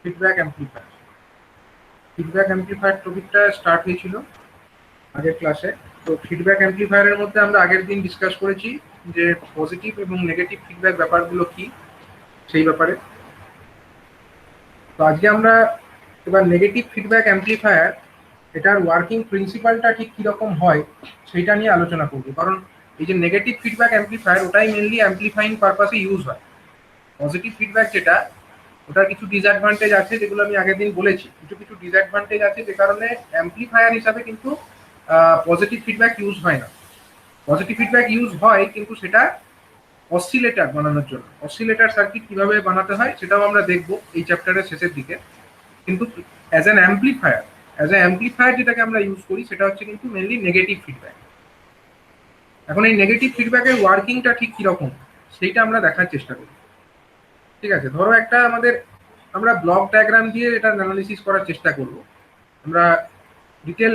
Feedback amplifier. Feedback amplifier টপিকটা start হয়েছিল আগের ক্লাসে। তো ফিডব্যাক অ্যাম্প্লিফায়ারের মধ্যে আমরা আগের দিন ডিসকাস করেছি যে পজিটিভ এবং নেগেটিভ ফিডব্যাক ব্যাপারগুলো কি সেই ব্যাপারে। তো আজকে আমরা এবার নেগেটিভ ফিডব্যাক অ্যাম্প্লিফায়ার এটার ওয়ার্কিং প্রিন্সিপালটা ঠিক কীরকম হয় সেইটা নিয়ে আলোচনা করব। কারণ এই যে নেগেটিভ ফিডব্যাক অ্যাম্প্লিফায়ার ওটাই মেনলি অ্যাম্প্লিফাইং পারপাসে ইউজ হয়। পজিটিভ ফিডব্যাক যেটা, ওটার কিছু ডিসঅ্যাডভান্টেজ আছে যেগুলো আমি আগের দিন বলেছি। কিছু কিছু ডিসঅ্যাডভান্টেজ আছে যে কারণে অ্যাম্প্লিফায়ার হিসাবে কিন্তু পজিটিভ ফিডব্যাক ইউজ হয় না। পজিটিভ ফিডব্যাক ইউজ হয় কিন্তু সেটা অসিলেটার বানানোর জন্য। অসিলেটার সার্কিট কিভাবে বানাতে হয় সেটাও আমরা দেখব এই চ্যাপ্টারের শেষের দিকে। কিন্তু অ্যাজ অ্যান অ্যাম্প্লিফায়ার যেটাকে আমরা ইউজ করি সেটা হচ্ছে কিন্তু মেনলি নেগেটিভ ফিডব্যাক। এখন এই নেগেটিভ ফিডব্যাকের ওয়ার্কিংটা ঠিক কিরকম সেইটা আমরা দেখার চেষ্টা করি। ঠিক আছে, ধরো একটা আমরা ব্লক ডায়াগ্রাম দিয়ে এটা অ্যানালিসিস করার চেষ্টা করব। আমরা ডিটেল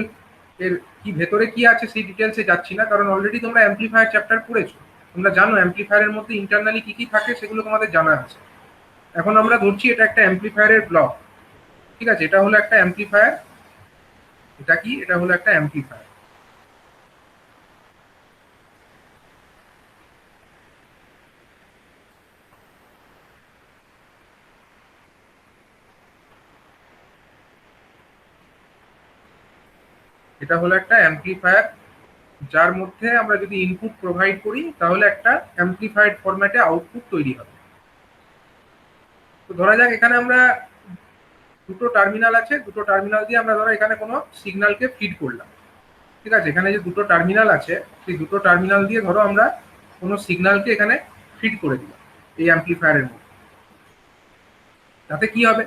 এর কি ভেতরে কি আছে সেই ডিটেলসে যাচ্ছি না, কারণ অলরেডি তোমরা অ্যাম্প্লিফায়ার চ্যাপ্টার পড়েছো, তোমরা জানো অ্যাম্প্লিফায়ারের মধ্যে ইন্টারনালি কি কি থাকে সেগুলো তোমাদের জানা আছে। এখন আমরা ধরছি এটা একটা অ্যাম্প্লিফায়ারের ব্লক। ঠিক আছে, এটা হলো একটা অ্যাম্প্লিফায়ার। এটা কি? এটা হলো একটা অ্যাম্প্লিফায়ার। এটা হলো একটা অ্যাম্প্লিফায়ার যার মধ্যে আমরা যদি ইনপুট প্রোভাইড করি তাহলে একটা অ্যাম্প্লিফাইড ফরম্যাটে আউটপুট তৈরি হবে। তো ধরা যাক এখানে আমরা দুটো টার্মিনাল আছে, দুটো টার্মিনাল দিয়ে আমরা ধরো এখানে কোনো সিগন্যালকে ফিড করলাম। ঠিক আছে, এখানে যে দুটো টার্মিনাল আছে সেই দুটো টার্মিনাল দিয়ে ধরো আমরা কোনো সিগন্যালকে এখানে ফিড করে দিলাম এই অ্যাম্প্লিফায়ারের মধ্যে। তাতে কি হবে?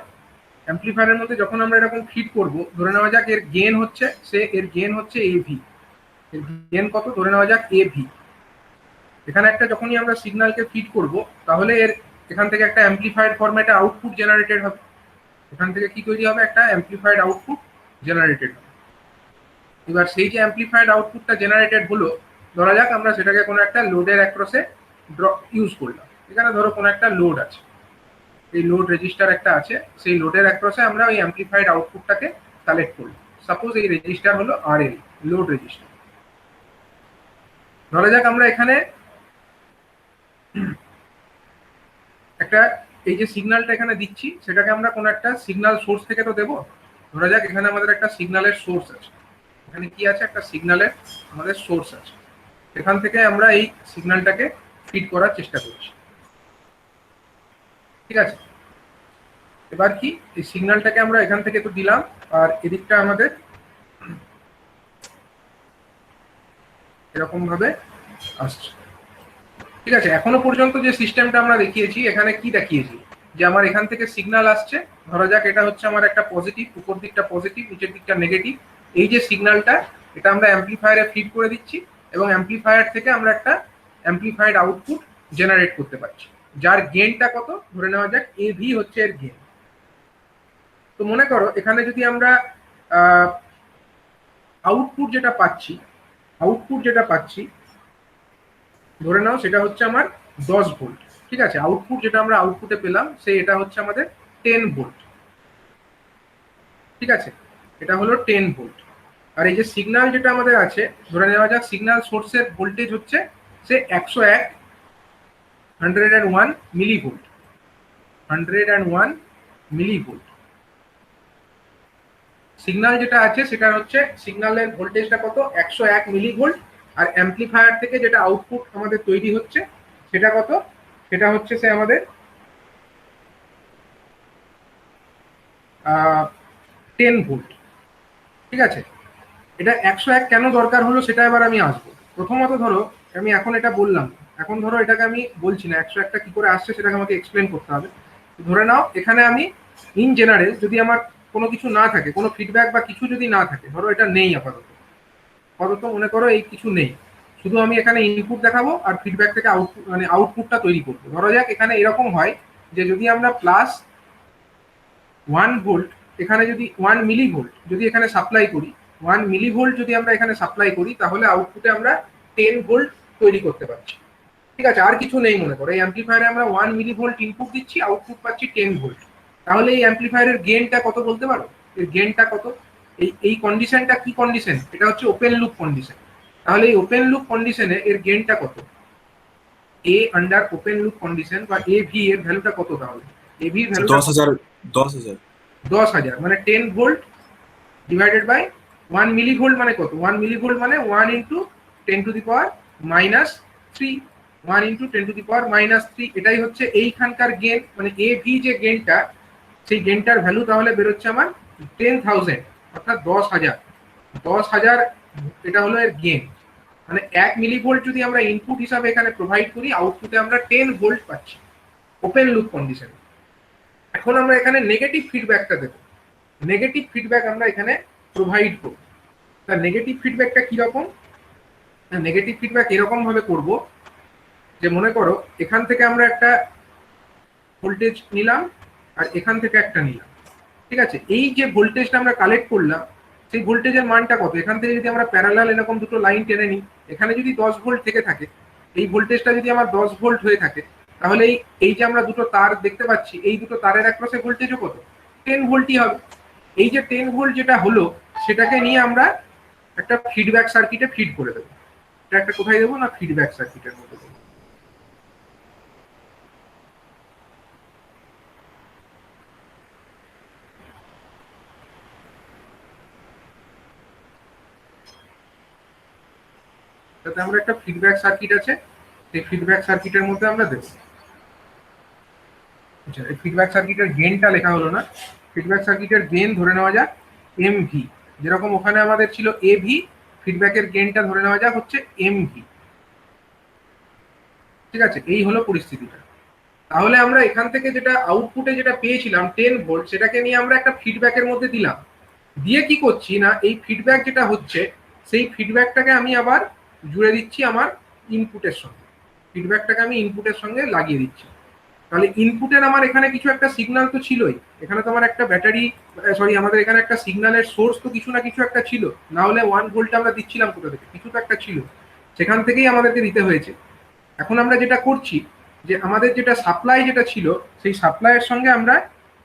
অ্যাম্প্লিফায়ারের মধ্যে যখন আমরা এরকম ফিড করব, ধরে নেওয়া যাক এর গেন হচ্ছে এভি। এর গেন কত? ধরে নেওয়া যাক এভি। এখানে একটা যখনই আমরা সিগন্যালকে ফিড করব তাহলে এখান থেকে একটা অ্যাম্প্লিফাইড ফরম্যাটে আউটপুট জেনারেটেড হবে। এখান থেকে কি তৈরি হবে? একটা অ্যাম্প্লিফাইড আউটপুট জেনারেটেড হবে। এবার সেই যে অ্যাম্প্লিফাইড আউটপুটটা জেনারেটেড হলো, ধরা যাক আমরা সেটাকে কোনো একটা লোডের অ্যাক্রসে ইউজ করলাম। এখানে ধরো কোনো একটা লোড আছে, এই লোড রেজিস্টার একটা আছে, সেই লোডের অ্যাক্রসে আমরা ওই অ্যাম্প্লিফাইড আউটপুটটাকে কালেক্ট করলাম। সাপোজ এই রেজিস্টার হলো RL, লোড রেজিস্টার। ধরা যাক আমরা এখানে একটা এই যে সিগন্যালটা এখানে দিচ্ছি সেটাকে আমরা কোনো একটা সিগন্যাল সোর্স থেকে তো দেবো। ধরা যাক এখানে আমাদের একটা সিগন্যালের সোর্স আছে। এখানে কি আছে? একটা সিগন্যালের আমাদের সোর্স আছে। এখান থেকে আমরা এই সিগন্যালটাকে ফিড করার চেষ্টা করছি। ঠিক আছে, এবার কি এই সিগন্যালটাকে আমরা এখান থেকে তো দিলাম, আর এদিকটা আমাদের এরকম ভাবে আসছে। ঠিক আছে, এখনো পর্যন্ত যে সিস্টেমটা আমরা দেখিয়েছি, এখানে কি দেখিয়েছি যে আমার এখান থেকে সিগন্যাল আসছে। ধরা যাক এটা হচ্ছে আমার একটা পজিটিভ, উপর দিকটা পজিটিভ, নিচের দিকটা নেগেটিভ। এই যে সিগন্যালটা এটা আমরা অ্যাম্প্লিফায়ারে ফিড করে দিচ্ছি এবং অ্যাম্প্লিফায়ার থেকে আমরা একটা অ্যাম্প্লিফাইড আউটপুট জেনারেট করতে পারছি, যার গেনটা কত? ধরে নেওয়া যাক এভি হচ্ছে এর গেন। তো মনে করো এখানে যদি আমরা আউটপুট যেটা পাচ্ছি ধরে নাও সেটা হচ্ছে আমার 10 ভোল্ট। ঠিক আছে, আউটপুট যেটা আমরা আউটপুটে পেলাম এটা হচ্ছে আমাদের 10 ভোল্ট। ঠিক আছে, এটা হলো 10 ভোল্ট। আর এই যে সিগন্যাল যেটা আমাদের আছে, ধরে নেওয়া যাক সিগন্যাল সোর্সের ভোল্টেজ হচ্ছে 101 মিলিভোল্ট। সিগন্যাল যেটা আছে সেটা হচ্ছে সিগন্যালের ভোল্টেজটা কত? 101 মিলিভোল্ট। আর অ্যাম্প্লিফায়ার থেকে যেটা আউটপুট আমাদের তৈরি হচ্ছে সেটা কত? সেটা হচ্ছে আমাদের 10 ভোল্ট। ঠিক আছে, এটা 101 কেন দরকার হলো সেটা এবার আমি আসবো। প্রথমত ধরো আমি এখন এটা বললাম, এখন ধরো এটাকে আমি বলছি না 101টা কি করে আসছে সেটাকে আমাকে এক্সপ্লেন করতে হবে। ধরে নাও এখানে আমি ইন জেনারেল যদি আমার কোনো কিছু না থাকে, কোনো ফিডব্যাক বা কিছু যদি না থাকে, ধরো এটা নেই আপাতত মনে করো এই কিছু নেই, শুধু আমি এখানে ইনপুট দেখাবো আর ফিডব্যাক থেকে আউটপুট মানে আউটপুটটা তৈরি করবো। ধরা যাক এখানে এরকম হয় যে যদি আমরা প্লাস 1 ভোল্ট এখানে যদি 1 মিলিভোল্ট যদি এখানে সাপ্লাই করি, 1 মিলিভোল্ট যদি আমরা এখানে সাপ্লাই করি তাহলে আউটপুটে আমরা 10 ভোল্ট তৈরি করতে পারছি। ঠিক আছে, আর কিছু নেই মনে করো এই অ্যাম্প্লিফায়ারে আমরা 1 মিলিভোল্ট ইনপুট দিচ্ছি, আউটপুট পাচ্ছি 10 ভোল্ট। তাহলে এই অ্যাম্পলিফায়ারের গেইনটা কত বলতে পারো? এর গেইনটা কত? এই কন্ডিশনটা কি কন্ডিশন? এটা হচ্ছে ওপেন লুপ কন্ডিশন। তাহলে এই ওপেন লুপ কন্ডিশনে এর গেইনটা কত? এ আন্ডার ওপেন লুপ কন্ডিশন বা এ ভি এর ভ্যালুটা কত তাহলে? এ ভি এর ভ্যালুটা 10,000 10,000 10,000 মানে 10 ভোল্ট ডিভাইডেড বাই 1 মিলিভোল্ট মানে কত? 1 মিলিভোল্ট মানে 1 into 10 to the power minus 3, 1 into 10 to the power minus 3। এটাই হচ্ছে এইখানকার গেন, মানে এ ভি যে গেনটা, সেই গেনটার ভ্যালু তাহলে বেরোচ্ছে আমার 10,000, অর্থাৎ 10,000। 10,000 এটা হলো এর গেন। মানে 1 মিলিভোল্ট যদি আমরা ইনপুট হিসাবে এখানে প্রোভাইড করি, আউটপুটে আমরা 10 ভোল্ট পাচ্ছি ওপেন লুপ কন্ডিশনে। এখন আমরা এখানে নেগেটিভ ফিডব্যাকটা দেব। নেগেটিভ ফিডব্যাক আমরা এখানে প্রোভাইড করব। তার নেগেটিভ ফিডব্যাকটা কিরকম? নেগেটিভ ফিডব্যাক এরকম ভাবে করব যে মনে করো এখান থেকে আমরা একটা ভোল্টেজ নিলাম আর এখান থেকে একটা নিলাম, ঠিক আছে? এই যে ভোল্টেজটা আমরা কালেক্ট করলাম, সেই ভোল্টেজের মানটা কত? এখান থেকে যদি আমরা প্যারালাল এরকম দুটো লাইন টেনে নিই, এখানে যদি 10 ভোল্ট থেকে থাকে, এই ভোল্টেজটা যদি আমার 10 ভোল্ট হয়ে থাকে, তাহলে এই যে আমরা দুটো তার দেখতে পাচ্ছি, এই দুটো তারের একপাশে ভোল্টেজও কত? 10 ভোল্টই হবে। এই যে 10 ভোল্ট যেটা হলো, সেটাকে নিয়ে আমরা একটা ফিডব্যাক সার্কিটে ফিড করে দেবো। এটা একটা কোথায় দেবো? না ফিডব্যাক সার্কিটের মধ্যে দেবো। তাতে আমরা একটা ফিডব্যাক সার্কিট আছে, সেই ফিডব্যাক সার্কিটের মধ্যে আমরা দেবো। আচ্ছা, এই ফিডব্যাক সার্কিটের গেনটা লেখা হলো না। ফিডব্যাক সার্কিটের গেন ধরে নেওয়া যাক এম ভি। যেরকম ওখানে আমাদের ছিল এ ভি, ফিডব্যাকের গেনটা ধরে নেওয়া যাক হচ্ছে এম ভি। ঠিক আছে, এই হলো পরিস্থিতিটা। তাহলে আমরা এখান থেকে যেটা আউটপুটে যেটা পেয়েছিলাম 10 ভোল্ট, সেটাকে নিয়ে আমরা একটা ফিডব্যাকের মধ্যে দিলাম। দিয়ে কি করছি না, এই ফিডব্যাক যেটা হচ্ছে, সেই ফিডব্যাকটাকে আমি আবার জুড়ে দিচ্ছি আমার ইনপুটের সঙ্গে। ফিডব্যাকটাকে আমি ইনপুটের সঙ্গে লাগিয়ে দিচ্ছি। তাহলে ইনপুটের আমার এখানে কিছু একটা সিগন্যাল তো ছিলই। এখানে তো আমার একটা ব্যাটারি, সরি, আমাদের এখানে একটা সিগন্যালের সোর্স তো কিছু না কিছু একটা ছিল, না হলে 1 ভোল্ট আমরা দিচ্ছিলাম কোথা থেকে? কিছু তো একটা ছিল, সেখান থেকেই আমাদেরকে দিতে হয়েছে। এখন আমরা যেটা করছি যে আমাদের যেটা সাপ্লাই যেটা ছিল, সেই সাপ্লাইয়ের সঙ্গে আমরা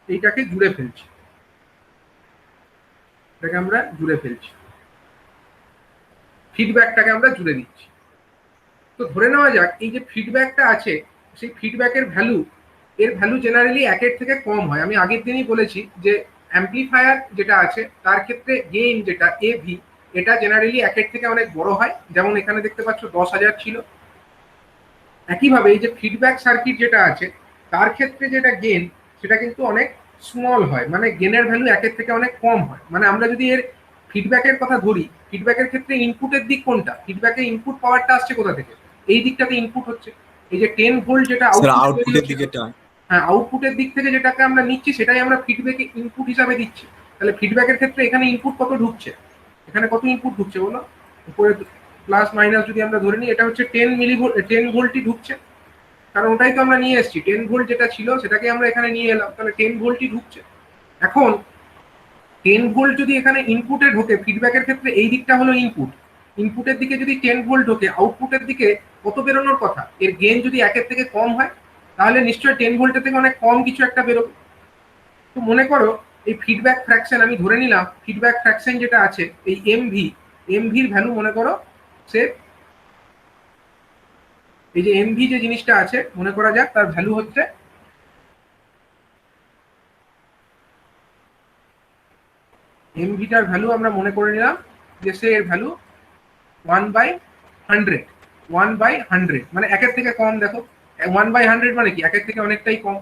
এইটাকে জুড়ে ফেলছি। এটাকে আমরা জুড়ে ফেলছি, ফিডব্যাকটাকে আমরা জুড়ে দিচ্ছি। তো ধরে নেওয়া যাক এই যে ফিডব্যাকটা আছে, সেই ফিডব্যাকের ভ্যালু, এর ভ্যালু জেনারেলি 1-এর থেকে কম হয়। আমি আগের দিনই বলেছি যে অ্যাম্পলিফায়ার যেটা আছে তার ক্ষেত্রে গেইন যেটা এ ভি, এটা জেনারেলি 1-এর থেকে অনেক বড় হয়। যেমন এখানে দেখতে পাচ্ছ 10,000 ছিল। একইভাবে এই যে ফিডব্যাক সার্কিট যেটা আছে, তার ক্ষেত্রে যেটা গেন, সেটা কিন্তু অনেক স্মল হয়, মানে গেনের ভ্যালু 1-এর থেকে অনেক কম হয়। মানে আমরা যদি এর ফিডব্যাকের কথা ধরি, ফিডব্যাকের ক্ষেত্রে ইনপুটের দিক কোনটা? ফিডব্যাকে ইনপুট পাওয়ারটা আসছে কোথা থেকে? এই দিকটাতে ইনপুট হচ্ছে। এই যে 10 ভোল্ট যেটা আউটপুটের দিকেটা, হ্যাঁ, আউটপুটের দিক থেকে যেটাকে আমরা নিচ্ছি, সেটাই আমরা ফিডব্যাকে ইনপুট হিসাবে দিচ্ছি। তাহলে ফিডব্যাকের ক্ষেত্রে এখানে ইনপুট কত ঢুকছে? এখানে কত ইনপুট ঢুকছে বলো? উপরে প্লাস মাইনাস যদি আমরা ধরে নিই, এটা হচ্ছে 10 মিলিভোল্ট, 10 ভোল্টই ঢুকছে, কারণ ওটাই তো আমরা নিয়ে এসেছি। 10 ভোল্ট যেটা ছিল সেটাকে আমরা এখানে নিয়ে এলাম, তাহলে 10 ভোল্টই ঢুকছে। এখন 10 ভোল্ট যদি এখানে ইনপুটে ঢোকে, ফিডব্যাকের ক্ষেত্রে এই দিকটা হলো ইনপুট, ইনপুটের দিকে যদি 10 ভোল্ট ঢোকে, আউটপুটের দিকে কত বেরোনোর কথা? এর গেন যদি 1-এর থেকে কম হয়, তাহলে নিশ্চয়ই 10 ভোল্টের থেকে অনেক কম কিছু একটা বেরোবে। তো মনে করো এই ফিডব্যাক ফ্র্যাকশন আমি ধরে নিলাম, ফিডব্যাক ফ্র্যাকশন যেটা আছে এই এমভি, এমভির ভ্যালু মনে করো সে, এই যে এমভি যে জিনিসটা আছে মনে করা যাক তার ভ্যালু হচ্ছে, এমভিটার ভ্যালু আমরা মনে করে নিলাম যে সে এর ভ্যালু 1/100, 1/100 মানে 1-এর থেকে কম। দেখো 1/100 মানে কি? 1-এর থেকে অনেকটাই কম।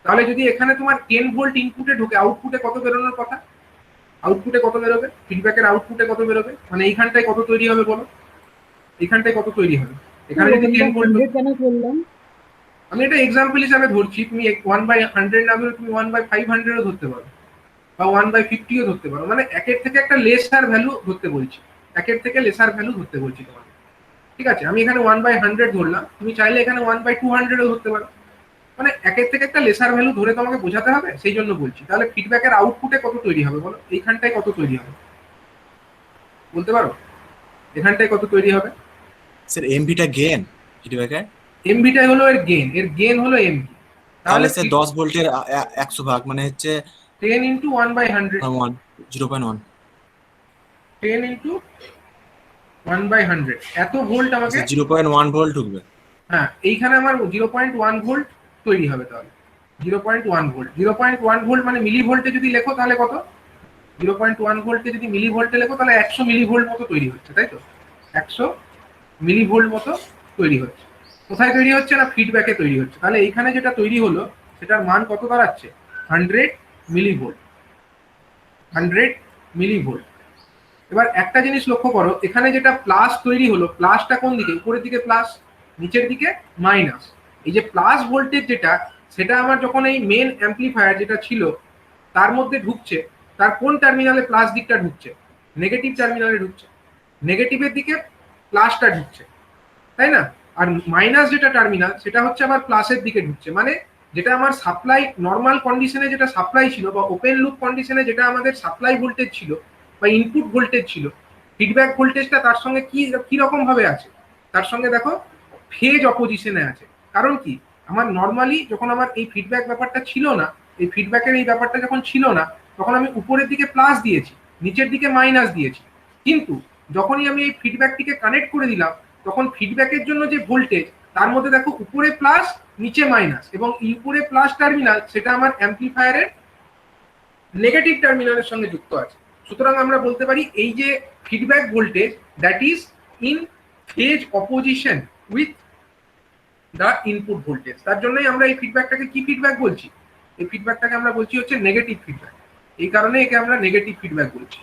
তাহলে যদি এখানে তোমার 10 ভোল্ট ইনপুটে ঢোকে, আউটপুটে কত বেরোনোর কথা? আউটপুটে কত বেরোবে? ফিডব্যাকের আউটপুটে কত বেরোবে? মানে এইখানটায় কত তৈরি হবে বলো? এইখানটায় কত তৈরি হবে? এখানে যদি 10 ভোল্ট, আমি এটা এক্সাম্পল হিসাবে ধরছি, তুমি 1/100 না ধরে তুমি 1/500 ধরতে পারো, বা 1/50 ধরতে পারো। মানে 1-এর থেকে একটা লেসার ভ্যালু ধরতে বলছি, 1-এর থেকে লেসার ভ্যালু ধরতে বলছি তোমাকে। ঠিক আছে, আমি এখানে 1/100 ধরলাম, তুমি চাইলে এখানে 1/200 ধরতে পারো। মানে 1-এর থেকে একটা লেসার ভ্যালু ধরে তোমাকে বোঝাতে হবে, সেই জন্য বলছি। তাহলে ফিডব্যাকের আউটপুটে কত তৈরি হবে বলো? এইখানটায় কত তৈরি হবে বলতে পারো? এখানটায় কত তৈরি হবে? স্যার এমভিটা গেন ফিডব্যাকে, এমভিটাই হলো এর গেন, এর গেন হলো এমভি। তাহলে সে 10 ভোল্টের 100 ভাগ মানে হচ্ছে 10 ইন্টু 1/100, 0.1 10 ইন্টু 1/100 এত ভোল্ট আমাকে, 0.1 ভোল্ট ঢুকবে। হ্যাঁ এইখানে আমার 0.1 ভোল্ট তৈরি হবে। তাহলে 0.1 ভোল্ট, 0.1 ভোল্ট মানে মিলি ভোল্টে যদি লেখো তাহলে কত, 0.1 ভোল্টকে যদি মিলি ভোল্টে লেখো তাহলে 100 মিলি ভোল্ট মতো তৈরি হচ্ছে, তাই তো? 100 মিলি ভোল্ট মতো তৈরি হচ্ছে। কোথায় তৈরি হচ্ছে না, ফিডব্যাকে তৈরি হচ্ছে। তাহলে এইখানে যেটা তৈরি হলো সেটার মান কত দাঁড়াচ্ছে, 100 মিলি ভোল্ট, 100 মিলি ভোল্ট। এবার একটা জিনিস লক্ষ্য করো, এখানে যেটা প্লাস তৈরি হলো, প্লাসটা কোন দিকে, উপরের দিকে প্লাস, নিচের দিকে মাইনাস। এই যে প্লাস ভোল্টেজ যেটা, সেটা আমার যখন এই মেন অ্যাম্পলিফায়ার যেটা ছিল তার মধ্যে ঢুকছে, তার কোন টার্মিনালে প্লাস দিকটা ঢুকছে, নেগেটিভ টার্মিনালে ঢুকছে, নেগেটিভের দিকে প্লাসটা ঢুকছে, তাই না? আর মাইনাস যেটা টার্মিনাল সেটা হচ্ছে আমার প্লাসের দিকে ঢুকছে। মানে যেটা আমার সাপ্লাই নর্মাল কন্ডিশনে যেটা সাপ্লাই ছিল বা ওপেন লুপ কন্ডিশনে যেটা আমাদের সাপ্লাই ভোল্টেজ ছিল বা ইনপুট ভোল্টেজ ছিল, ফিডব্যাক ভোল্টেজটা তার সঙ্গে কি রকম ভাবে আছে, তার সঙ্গে দেখো ফেজ অপোজিশনে আছে। কারণ কি, আমার নর্মালি যখন আমার এই ফিডব্যাক ব্যাপারটা ছিল না, এই ফিডব্যাকের এই ব্যাপারটা যখন ছিল না, তখন আমি উপরের দিকে প্লাস দিয়েছি, নিচের দিকে মাইনাস দিয়েছি। কিন্তু যখনই আমি এই ফিডব্যাকটিকে কানেক্ট করে দিলাম, তখন ফিডব্যাকের জন্য যে ভোল্টেজ, তার মধ্যে দেখো উপরে প্লাস নিচে মাইনাস, এবং উপরে প্লাস টার্মিনাল সেটা আমার অ্যাম্পলিফায়ারের নেগেটিভ টার্মিনালের সঙ্গে যুক্ত আছে। সুতরাং আমরা বলতে পারি এই যে feedback voltage, that is in phase opposition with the input voltage. তার জন্যই আমরা এই ফিডব্যাকটাকে কি ফিডব্যাক বলছি, এই ফিডব্যাকটাকে আমরা বলছি হচ্ছে নেগেটিভ ফিডব্যাক। এই কারণে একে আমরা নেগেটিভ ফিডব্যাক বলছি।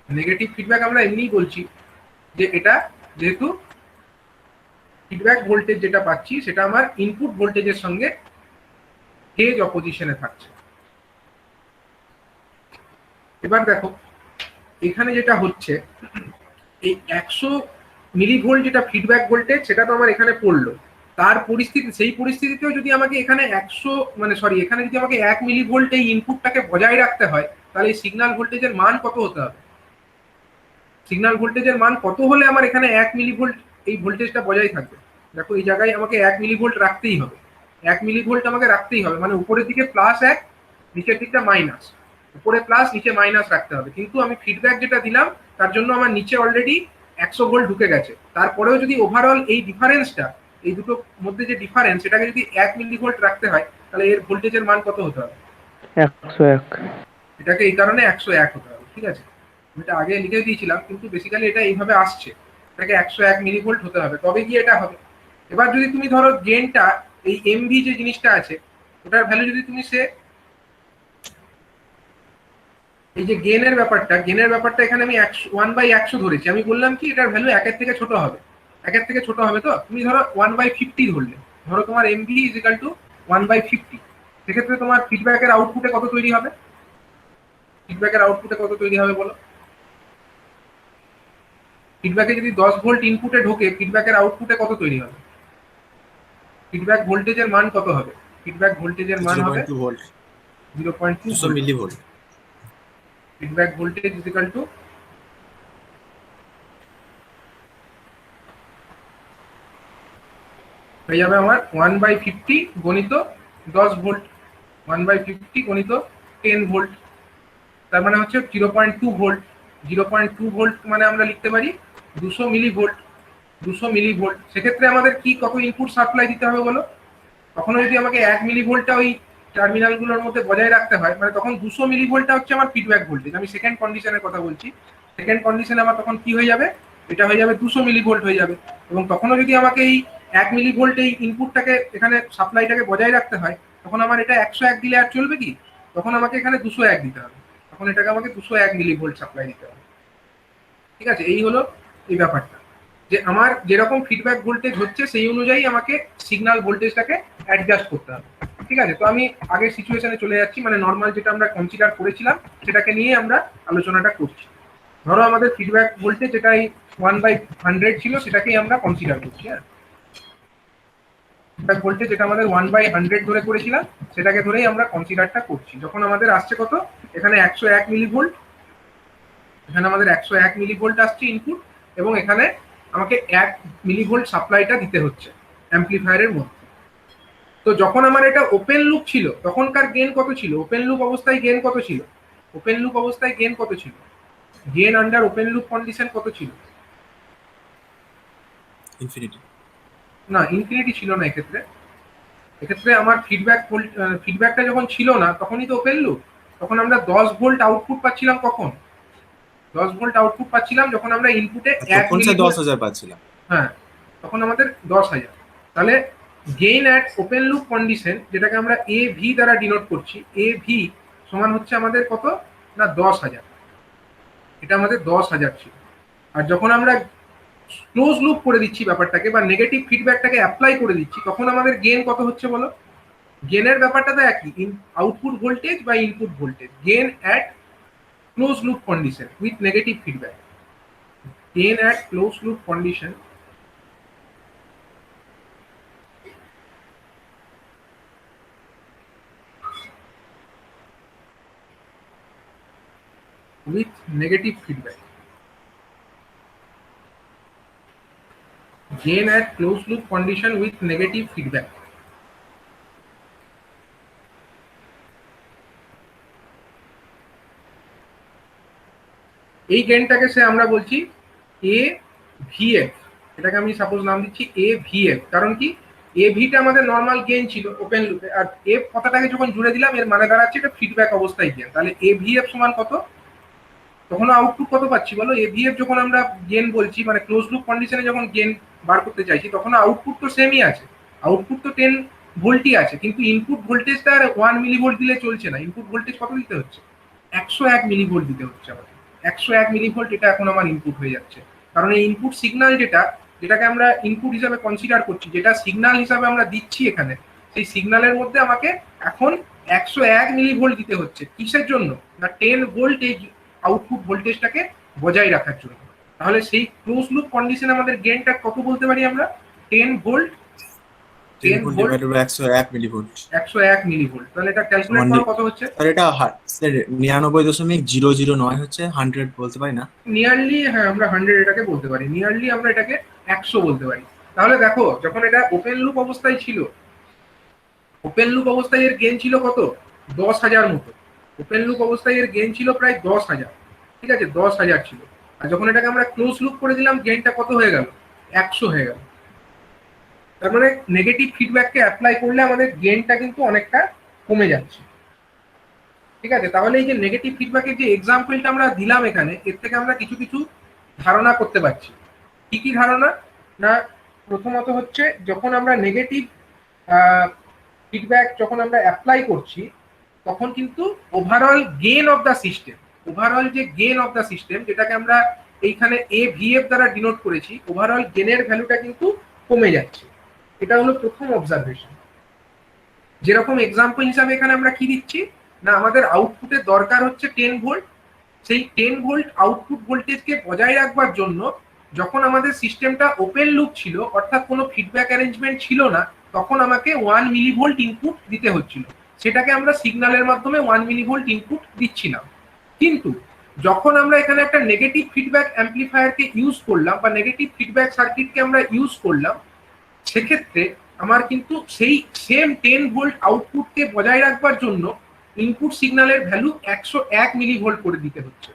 নেগেটিভ ফিডব্যাক আমরা এমনিই বলছি যে এটা যেহেতু ফিডব্যাক ভোল্টেজ যেটা পাচ্ছি সেটা আমার ইনপুট ভোল্টেজের সঙ্গে ফেজ অপোজিশনে থাকছে। এবার দেখো এখানে যেটা হচ্ছে, এই 100 মিলি ভোল্ট যেটা ফিডব্যাক ভোল্টেজ সেটা তো আমার এখানে পড়লো, তার পরিস্থিতি, সেই পরিস্থিতিতেও যদি আমাকে এখানে এখানে যদি আমাকে 1 মিলি ভোল্ট এই ইনপুটটাকে বজায় রাখতে হয়, তাহলে এই সিগন্যাল ভোল্টেজের মান কত হতে হবে, সিগন্যাল ভোল্টেজের মান কত হলে আমার এখানে 1 মিলি ভোল্ট এই ভোল্টেজটা বজায় থাকবে। দেখো এই জায়গায় আমাকে 1 মিলি ভোল্ট রাখতেই হবে, 1 মিলি ভোল্ট আমাকে রাখতেই হবে। মানে উপরের দিকে প্লাস 1, নিচের দিকটা মাইনাস, উপরে প্লাস নিচে মাইনাস রাখতে হবে। কিন্তু আমি ফিডব্যাক যেটা দিলাম তার জন্য আমার নিচে অলরেডি 100 ভোল্ট ঢুকে গেছে। তারপরেও যদি ওভারঅল এই ডিফারেন্সটা, এই দুটো মধ্যে যে ডিফারেন্স, সেটাকে যদি 1 মিলি ভোল্ট রাখতে হয়, তাহলে এর ভোল্টেজের মান কত হতে হবে, 101। এটাকে এই কারণে 101 হতে হবে। ঠিক আছে, এটা আগে লিখে দিয়েছিলাম, কিন্তু বেসিক্যালি এটা এইভাবে আসছে, এটাকে 101 মিলি ভোল্ট হতে হবে, তবে গিয়ে এটা হবে। এবার যদি তুমি ধরো গেনটা, এই এমভি যে জিনিসটা আছে, ওটার ভ্যালু যদি তুমি এই যে গেনের ব্যাপারটা এখানে আমি 1/100 ধরেছি। আমি বললাম কি এটার ভ্যালু 1-এর থেকে ছোট হবে, 1-এর থেকে ছোট হবে। তো তুমি ধরো 1/50 ধরলে, ধরো তোমার এমভি ইজ ইকাল টু 1/50, সেক্ষেত্রে তোমার ফিডব্যাকের আউটপুটে কত তৈরি হবে, ফিডব্যাকের আউটপুটে কত তৈরি হবে বলো? ফিডব্যাকে যদি 10 ভোল্ট ইনপুটে ঢোকে, ফিডব্যাকের আউটপুটে কত তৈরি হবে, ফিডব্যাক ভোল্টেজের মান কত হবে, ফিডব্যাক ভোল্টেজের মান হবে 0.2 volt, 0.2 200 millivolt. Feedback voltage is equal to হয়ে যাবে আমার 1/50 গণিত 10 ভোল্ট, 1/50 গণিত 10 ভোল্ট, তার মানে হচ্ছে 0.2 ভোল্ট। 0.2 ভোল্ট মানে আমরা লিখতে পারি 200 মিলি ভোল্ট, 200 মিলি ভোল্ট। সেক্ষেত্রে আমাদের কি কত ইনপুট সাপ্লাই দিতে হবে বলো? কখনো যদি আমাকে 1 মিলি ভোল্টটা ওই টার্মিনালগুলোর মধ্যে বজায় রাখতে হয়, মানে তখন 200 মিলি ভোল্টটা হচ্ছে আমার ফিডব্যাক ভোল্টেজ। আমি সেকেন্ড কন্ডিশনের কথা বলছি, সেকেন্ড কন্ডিশনে আমার তখন কি হয়ে যাবে, এটা হয়ে যাবে 200 মিলি ভোল্ট হয়ে যাবে। এবং তখনও যদি আমাকে এই 1 মিলি ভোল্ট এই ইনপুটটাকে, এখানে সাপ্লাইটাকে বজায় রাখতে হয়, তখন আমার এটা 101 দিলে আর চলবে কি, তখন আমাকে এখানে 201 দিতে হবে, তখন এটাকে আমাকে 201 মিলি ভোল্ট সাপ্লাই দিতে হবে। ঠিক আছে, এই হলো এই ব্যাপারটা, যে আমার যেরকম ফিডব্যাক ভোল্টেজ হচ্ছে সেই অনুযায়ী আমাকে সিগন্যাল ভোল্টেজটাকে অ্যাডজাস্ট করতে হবে। ঠিক আছে, তো আমি আগের সিচুয়েশনে চলে যাচ্ছি, মানে নর্মাল যেটা আমরা কনসিডার করেছিলাম সেটাকে নিয়ে আমরা আলোচনাটা করছি। ধরো আমাদের ফিডব্যাক ভোল্টেজ যেটা এই 1/100 ছিল, সেটাকেই আমরা কনসিডার করছি। হ্যাঁ, ফিডব্যাক ভোল্টেজ যেটা আমাদের 1/100 ধরে করেছিলাম, সেটাকে ধরেই আমরা কনসিডারটা করছি। যখন আমাদের আসছে কত, এখানে 101 মিলি ভোল্ট, এখানে আমাদের 101 মিলি ভোল্ট আসছে ইনপুট, এবং এখানে আমাকে 1 মিলি ভোল্ট সাপ্লাইটা দিতে হচ্ছে অ্যাম্পলিফায়ারের মধ্যে। তো যখন আমার এটা ওপেন লুপ ছিল তখনকার গেন কত ছিল, ওপেন লুপ অবস্থায় গেন কত ছিল, ওপেন লুপ অবস্থায় গেন কত ছিল, gain under open loop condition কত ছিল? ইনফিনিটি। না, ইনফিনিটি ছিল না এক্ষেত্রে। এক্ষেত্রে আমার ফিডব্যাকটা যখন ছিল না তখনই তো ওপেন লুপ। তখন আমরা 10 ভোল্ট আউটপুট পাচ্ছিলাম কখন? 10 ভোল্ট আউটপুট পাচ্ছিলাম যখন আমরা ইনপুটে আর 1 তখন সে মিলিভোল্ট। 10,000 পাচ্ছিলাম। হ্যাঁ, তখন আমাদের 10,000। তাহলে gain at open loop condition, যেটাকে আমরা এ ভি দ্বারা ডিনোট করছি, এ ভি সমান হচ্ছে আমাদের কত না 10,000। এটা আমাদের 10,000 ছিল। আর যখন আমরা ক্লোজ লুপ করে দিচ্ছি ব্যাপারটাকে বা নেগেটিভ ফিডব্যাকটাকে অ্যাপ্লাই করে দিচ্ছি তখন আমাদের গেন কত হচ্ছে বলো? গেনের ব্যাপারটা তো একই, আউটপুট ভোল্টেজ বা input voltage, gain at close loop condition with negative feedback, gain at close loop condition with negative feedback, gain at closed loop condition with negative feedback। এই গেনটাকে সে আমরা বলছি এ ভিএফ। এটাকে আমি সাপোজ নাম দিচ্ছি এ ভিএফ। কারণ কি, এ ভিটা আমাদের নর্মাল গেন ছিল ওপেন লুপে, আর এফ কথাটাকে যখন জুড়ে দিলাম এর মানে দাঁড়াচ্ছে এটা ফিডব্যাক অবস্থায় গেন। তাহলে এ ভিএফ সমান কত? তখন আউটপুট কত পাচ্ছি বলো? এভিএফ যখন আমরা গেন বলছি মানে ক্লোজ লুপ কন্ডিশনে যখন গেন বার করতে চাইছি তখন আউটপুট তো সেমই আছে, আউটপুট তো 10 ভোল্টই আছে, কিন্তু ইনপুট ভোল্টেজটা আর 1 মিলিভোল্ট দিলে চলছে না। ইনপুট ভোল্টেজ কত দিতে হচ্ছে? 101 মিলিভোল্ট দিতে হচ্ছে আমাকে। 101 মিলিভোল্ট এটা এখন আমার ইনপুট হয়ে যাচ্ছে। কারণ এই ইনপুট সিগন্যাল যেটাকে আমরা ইনপুট হিসাবে কনসিডার করছি, যেটা সিগন্যাল হিসাবে আমরা দিচ্ছি এখানে, সেই সিগন্যালের মধ্যে আমাকে এখন 101 মিলিভোল্ট দিতে হচ্ছে। কিসের জন্য না 10 ভোল্ট এই আউটপুট ভোল্টেজটাকে বজায় রাখার জন্য। তাহলে সেই ক্লোজ লুপ কন্ডিশনে আমাদের গেইনটা কত বলতে পারি আমরা? 10 volt, 10 volt divided by 101 millivolt. 101 millivolt. তাহলে এটা ক্যালকুলেট করো কত হচ্ছে? স্যার এটা স্যার 99.009 হচ্ছে 100 বলতে পারি না? নিয়ারলি, হ্যাঁ আমরা 100 এটাকে বলতে পারি, নিয়ারলি আমরা এটাকে 100 বলতে পারি। তাহলে দেখো যখন এটা ওপেন লুপ অবস্থায় ছিল, ওপেন লুপ অবস্থায় এর গেইন ছিল কত? 10,000 মতো। ওপেন লুপ অবস্থায় এর গেইন ছিল প্রায় 10,000। ঠিক আছে, 10,000 ছিল। আর যখন এটাকে আমরা ক্লোজ লুপ করে দিলাম গেইনটা কত হয়ে গেল? 100 হয়ে গেল। তার মানে নেগেটিভ ফিডব্যাককে অ্যাপ্লাই করলে আমাদের গেইনটা কিন্তু অনেকটা কমে যাচ্ছে। ঠিক আছে, তাহলে এই যে নেগেটিভ ফিডব্যাকের যে এক্সাম্পলটা আমরা দিলাম এখানে, এর থেকে আমরা কিছু কিছু ধারণা করতে পারছি। কি কি ধারণা না, প্রথমত হচ্ছে যখন আমরা নেগেটিভ ফিডব্যাক যখন আমরা অ্যাপ্লাই করছি তখন কিন্তু overall gain of the system, overall যে গেইন অফ দ্য সিস্টেম যেটাকে আমরা এইখানে এ ভিএফ দ্বারা ডিনোট করেছি, ওভারঅল গেইনের ভ্যালুটা কিন্তু কমে যাচ্ছে। এটা হলো প্রথম অবজারভেশন। যেরকম এক্সাম্পল হিসাবে এখানে আমরা কি দিচ্ছি না, আমাদের আউটপুটের দরকার হচ্ছে 10 ভোল্ট। সেই 10 ভোল্ট আউটপুট ভোল্টেজকে বজায় রাখবার জন্য যখন আমাদের সিস্টেমটা ওপেন লুপ ছিল, অর্থাৎ কোনো ফিডব্যাক অ্যারেঞ্জমেন্ট ছিল না, তখন আমাকে 1 মিলিভোল্ট ইনপুট দিতে হচ্ছিল। সেটাকে আমরা সিগন্যালের মাধ্যমে 1 মিলিভোল্ট ইনপুট দিচ্ছিলাম। কিন্তু যখন আমরা এখানে একটা নেগেটিভ ফিডব্যাক অ্যাম্প্লিফায়ারকে ইউজ করলাম বা নেগেটিভ ফিডব্যাক সার্কিটকে আমরা ইউজ করলাম, সেক্ষেত্রে আমার কিন্তু সেই সেম 10 ভোল্ট আউটপুটকে বজায় রাখবার জন্য ইনপুট সিগন্যালের ভ্যালু 101 মিলিভোল্ট করে দিতে হচ্ছে।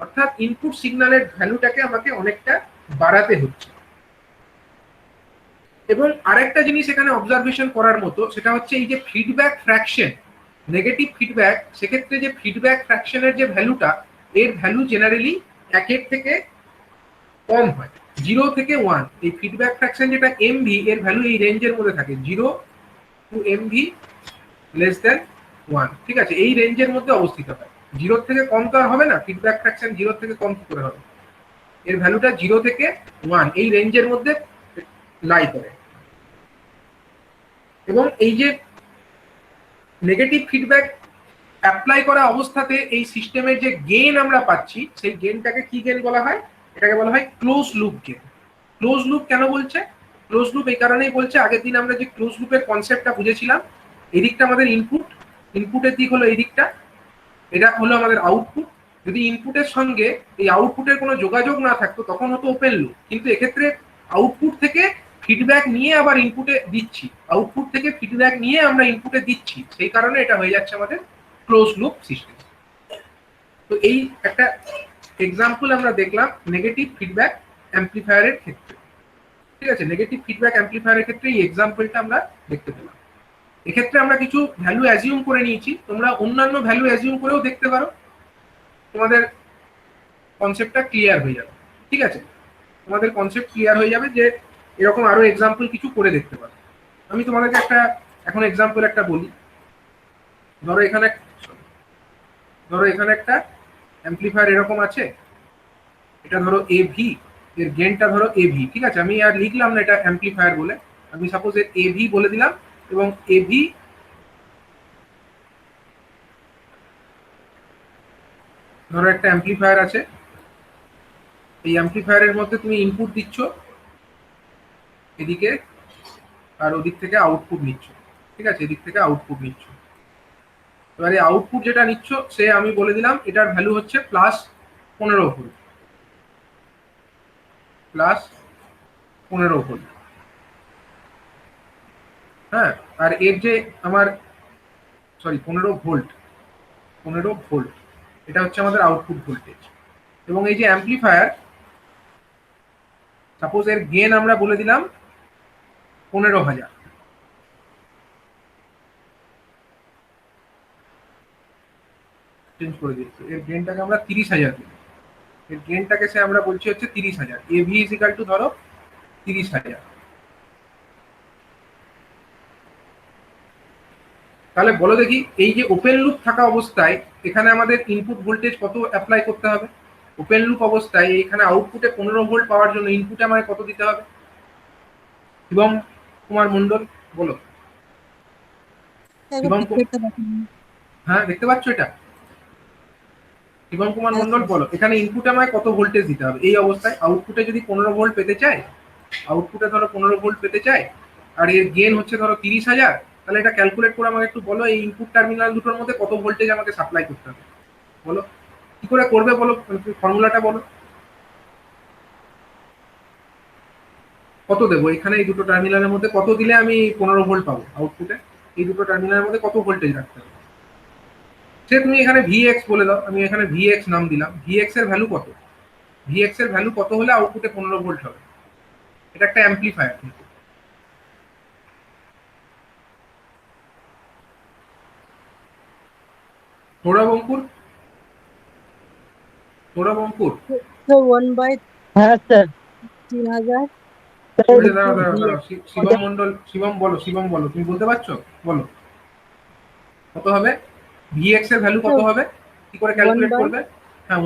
অর্থাৎ ইনপুট সিগন্যালের ভ্যালুটাকে আমাকে অনেকটা বাড়াতে হচ্ছে। এবং আরেকটা জিনিস এখানে অবজারভেশন করার মতো, সেটা হচ্ছে এই যে ফিডব্যাক ফ্র্যাকশন, নেগেটিভ ফিডব্যাক, সেক্ষেত্রে যে ফিডব্যাক ফ্র্যাকশনের যে ভ্যালুটা, এর ভ্যালু জেনারেলি 1 থেকে কম হয়, 0 থেকে 1। এই ফিডব্যাক ফ্র্যাকশন যেটা এমভি, এর ভ্যালু এই রেঞ্জের মধ্যে থাকে, 0 টু এমভি লেস দেন 1। ঠিক আছে, এই রেঞ্জের মধ্যে অবস্থিত হয়। 0 থেকে কম তো আর হবে না, ফিডব্যাক ফ্র্যাকশন 0 থেকে কম কি করে হবে? এর ভ্যালুটা 0 থেকে 1 এই রেঞ্জের মধ্যে লাই করে। এবং এই যে নেগেটিভ ফিডব্যাক অ্যাপ্লাই করা অবস্থাতে এই সিস্টেমের যে গেইন আমরা পাচ্ছি, সেই গেইনটাকে কি গেইন বলা হয়? এটাকে বলা হয় close loop gain. Close loop কেন বলছে? ক্লোজ লুপ এই কারণেই বলছে, আগের দিন আমরা যে ক্লোজ লুপের কনসেপ্টটা বুঝেছিলাম, এদিকটা আমাদের ইনপুট, ইনপুটের দিক হলো এই দিকটা, এটা হলো আমাদের আউটপুট। যদি ইনপুটের সঙ্গে এই আউটপুটের কোনো যোগাযোগ না থাকতো তখন হতো ওপেন লুপ, কিন্তু এক্ষেত্রে আউটপুট থেকে ফিডব্যাক নিয়ে আবার ইনপুটে দিচ্ছি, আউটপুট থেকে ফিডব্যাক নিয়ে আমরা ইনপুটে দিচ্ছি, সেই কারণে এটা হয়ে যাচ্ছে আমাদের ক্লোজ লুপ সিস্টেম। তো এই একটা এক্সাম্পল আমরা দেখলাম নেগেটিভ ফিডব্যাক অ্যাম্প্লিফায়ারের ক্ষেত্রে। ঠিক আছে, নেগেটিভ ফিডব্যাক অ্যাম্প্লিফায়ারের ক্ষেত্রে এই এক্সাম্পলটা আমরা দেখতে পেলাম। এক্ষেত্রে আমরা কিছু ভ্যালু অ্যাজিউম করে নিয়েছি, তোমরা অন্যান্য ভ্যালু অ্যাজিউম করেও দেখতে পারো, তোমাদের কনসেপ্টটা ক্লিয়ার হয়ে যাবে। ঠিক আছে, তোমাদের কনসেপ্ট ক্লিয়ার হয়ে যাবে যে এরকম আরো এক্সাম্পল কিছু করে দেখতে পারো। আমি তোমাদেরকে একটা এখন এক্সাম্পল একটা বলি। ধরো এখানে একটা অ্যাম্প্লিফায়ার এরকম আছে, এটা ধরো এভি, এর গেনটা ধরো এভি। ঠিক আছে, আমি আর লিখলাম না এটা অ্যাম্প্লিফায়ার বলে, আমি সাপোজ এর এভি বলে দিলাম, এবং এভি ধরো একটা অ্যাম্প্লিফায়ার আছে, এই অ্যাম্প্লিফায়ারের মধ্যে তুমি ইনপুট দিচ্ছ এদিকে, আর ওদিক থেকে আউটপুট নিচ্ছ। ঠিক আছে, এদিক থেকে আউটপুট নিচ্ছ। এবারে আউটপুট যেটা নিচ্ছ সে আমি বলে দিলাম এটার ভ্যালু হচ্ছে +15 ভোল্ট, +15 ভোল্ট। হ্যাঁ, আর এর যে আমার 15 ভোল্ট, এটা হচ্ছে আমাদের আউটপুট ভোল্টেজ। এবং এই যে অ্যাম্প্লিফায়ার, সাপোজ এর গেন আমরা বলে দিলাম 15,000। চেঞ্জ করে দিচ্ছি, এর গেনটাকে আমরা 30,000 দিই, এর গেনটাকে সে আমরা বলছি হচ্ছে 30,000। এভি ইজিক্যাল টু ধরো 30,000। তাহলে বলো দেখি, এই যে ওপেন লুপ থাকা অবস্থায় এখানে আমাদের ইনপুট ভোল্টেজ কত অ্যাপ্লাই করতে হবে? ওপেন লুপ অবস্থায় এখানে আউটপুটে 15 ভোল্ট পাওয়ার জন্য ইনপুটে আমাকে কত দিতে হবে? শিবম কুমার মন্ডল বলো। শিবম হ্যাঁ, দেখতে পাচ্ছ এটা? শিবম কুমার মন্ডল বলো, এখানে ইনপুটে আমায় কত ভোল্টেজ দিতে হবে এই অবস্থায়? আউটপুটে যদি 15 ভোল্ট পেতে চাই, আউটপুটে ধরো 15 ভোল্ট পেতে চাই, আর এর গেন হচ্ছে ধরো 30,000, তাহলে এটা ক্যালকুলেট করে আমাকে একটু বলো এই ইনপুট টার্মিনাল দুটোর মধ্যে কত ভোল্টেজ আমাকে সাপ্লাই করতে হবে বলো। কি করে করবে বলো, ফর্মুলাটা বলো। কত দেবো এখানে এই দুটো টার্মিনালের মধ্যে, কত দিলে আমি 15 ভোল্ট পাবো আউটপুটে? এই দুটো টার্মিনালের মধ্যে কত ভোল্টেজ রাখতে হবে? সে তুমি এখানে ভিএক্স বলে দাও, আমি এখানে ভিএক্স নাম দিলাম। ভিএক্স এর ভ্যালু কত? ভিএক্স এর ভ্যালু কত হলে আউটপুটে 15 ভোল্ট হবে? এটা একটা অ্যাম্প্লিফায়ার কিন্তু। সৌরভ অঙ্কুর, So 1/, হ্যাঁ স্যার 3000. দাঁড়াও, শিবম মন্ডল, শিবম বলো, তুমি বলতে পারছো? বলো কত হবে ভিএক্স এর ভ্যালু, কত হবে, কি করে ক্যালকুলেট করবে? হ্যাঁ,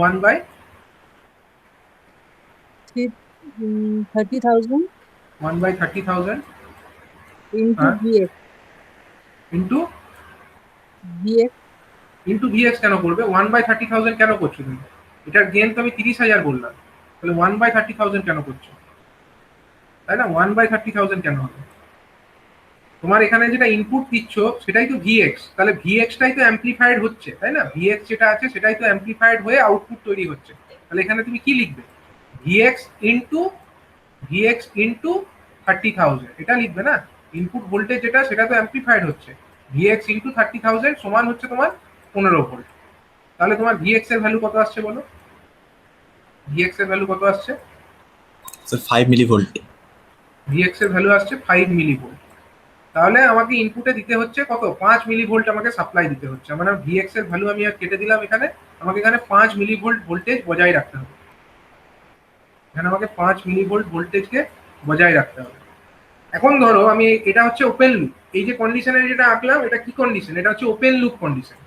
30,000 1/30,000 into হ্যাঁ, VX. Into VX. ভিএক্স কেন করবে? 1/30,000 কেন করছো তুমি? এটার গেন তো আমি 30,000 বললাম, তাহলে 1/30,000 কেন করছো? তাই না, 1/30,000 কেন হবে? তোমার এখানে যেটা ইনপুট দিচ্ছ সেটাই তো ভিএক্স, তাহলে ভিএক্সটাই তো অ্যাম্প্লিফাইড হচ্ছে, তাই না? ভিএক্স যেটা আছে সেটাই তো অ্যাম্প্লিফাইড হয়ে আউটপুট তৈরি হচ্ছে। তাহলে এখানে তুমি কি লিখবে? ভিএক্স ইন্টু 30,000, এটা লিখবে না? ইনপুট ভোল্টেজ যেটা সেটা তো অ্যাম্প্লিফাইড হচ্ছে, ভিএক্স ইন্টু 30,000 সমান হচ্ছে তোমার 15 ভোল্ট। তাহলে তোমার ভিএক্স এর ভ্যালু কত আসছে বলো? ভিএক্স এর ভ্যালু কত আসছে? Sir 5 millivolt. ভিএক্স এর ভ্যালু আসছে 5 মিলিভোল্ট। তাহলে আমাকে ইনপুটে দিতে হচ্ছে কত? 5 মিলিভোল্ট আমাকে সাপ্লাই দিতে হচ্ছে। মানে ভিএক্স এর ভ্যালু আমি আর কেটে দিলাম এখানে, আমাকে এখানে 5 মিলিভোল্ট ভোল্টেজ বজায় রাখতে হবে। এখানে আমাকে 5 মিলিভোল্ট ভোল্টেজকে বজায় রাখতে হবে। এখন ধরো আমি, এটা হচ্ছে ওপেন লুপ, এই যে কন্ডিশনের যেটা আঁকলাম এটা কি কন্ডিশন? এটা হচ্ছে ওপেন লুপ কন্ডিশন।